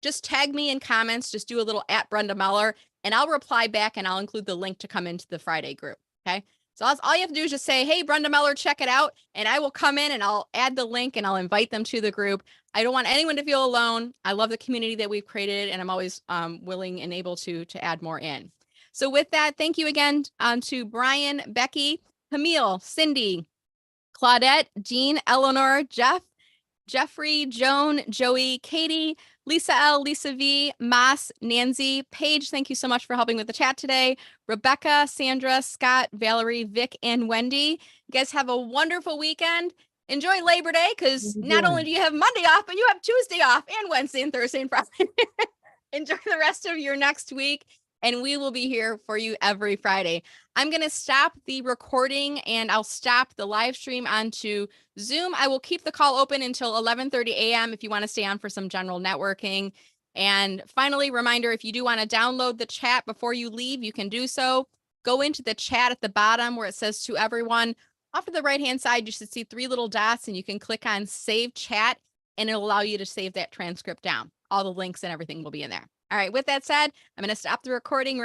S1: just tag me in comments, just do a little @Brenda Meller, and I'll reply back and I'll include the link to come into the Friday group. Okay. So all you have to do is just say, hey, Brenda Meller, check it out. And I will come in and I'll add the link and I'll invite them to the group. I don't want anyone to feel alone. I love the community that we've created, and I'm always willing and able to add more in. So with that, thank you again to Brian, Becky, Camille, Cindy, Claudette, Jean, Eleanor, Jeff, Jeffrey, Joan, Joey, Katie, Lisa L, Lisa V, Mas, Nancy, Paige, thank you so much for helping with the chat today. Rebecca, Sandra, Scott, Valerie, Vic, and Wendy. You guys have a wonderful weekend. Enjoy Labor Day, because not only do you have Monday off, but you have Tuesday off and Wednesday and Thursday and Friday. Enjoy the rest of your next week, and we will be here for you every Friday. I'm going to stop the recording and I'll stop the live stream onto Zoom. I will keep the call open until 11:30 a.m. if you want to stay on for some general networking. And finally, reminder, if you do want to download the chat before you leave, you can do so. Go into the chat at the bottom where it says to everyone. Off to the right-hand side, you should see 3 little dots, and you can click on Save Chat, and it'll allow you to save that transcript down. All the links and everything will be in there. All right, with that said, I'm going to stop the recording.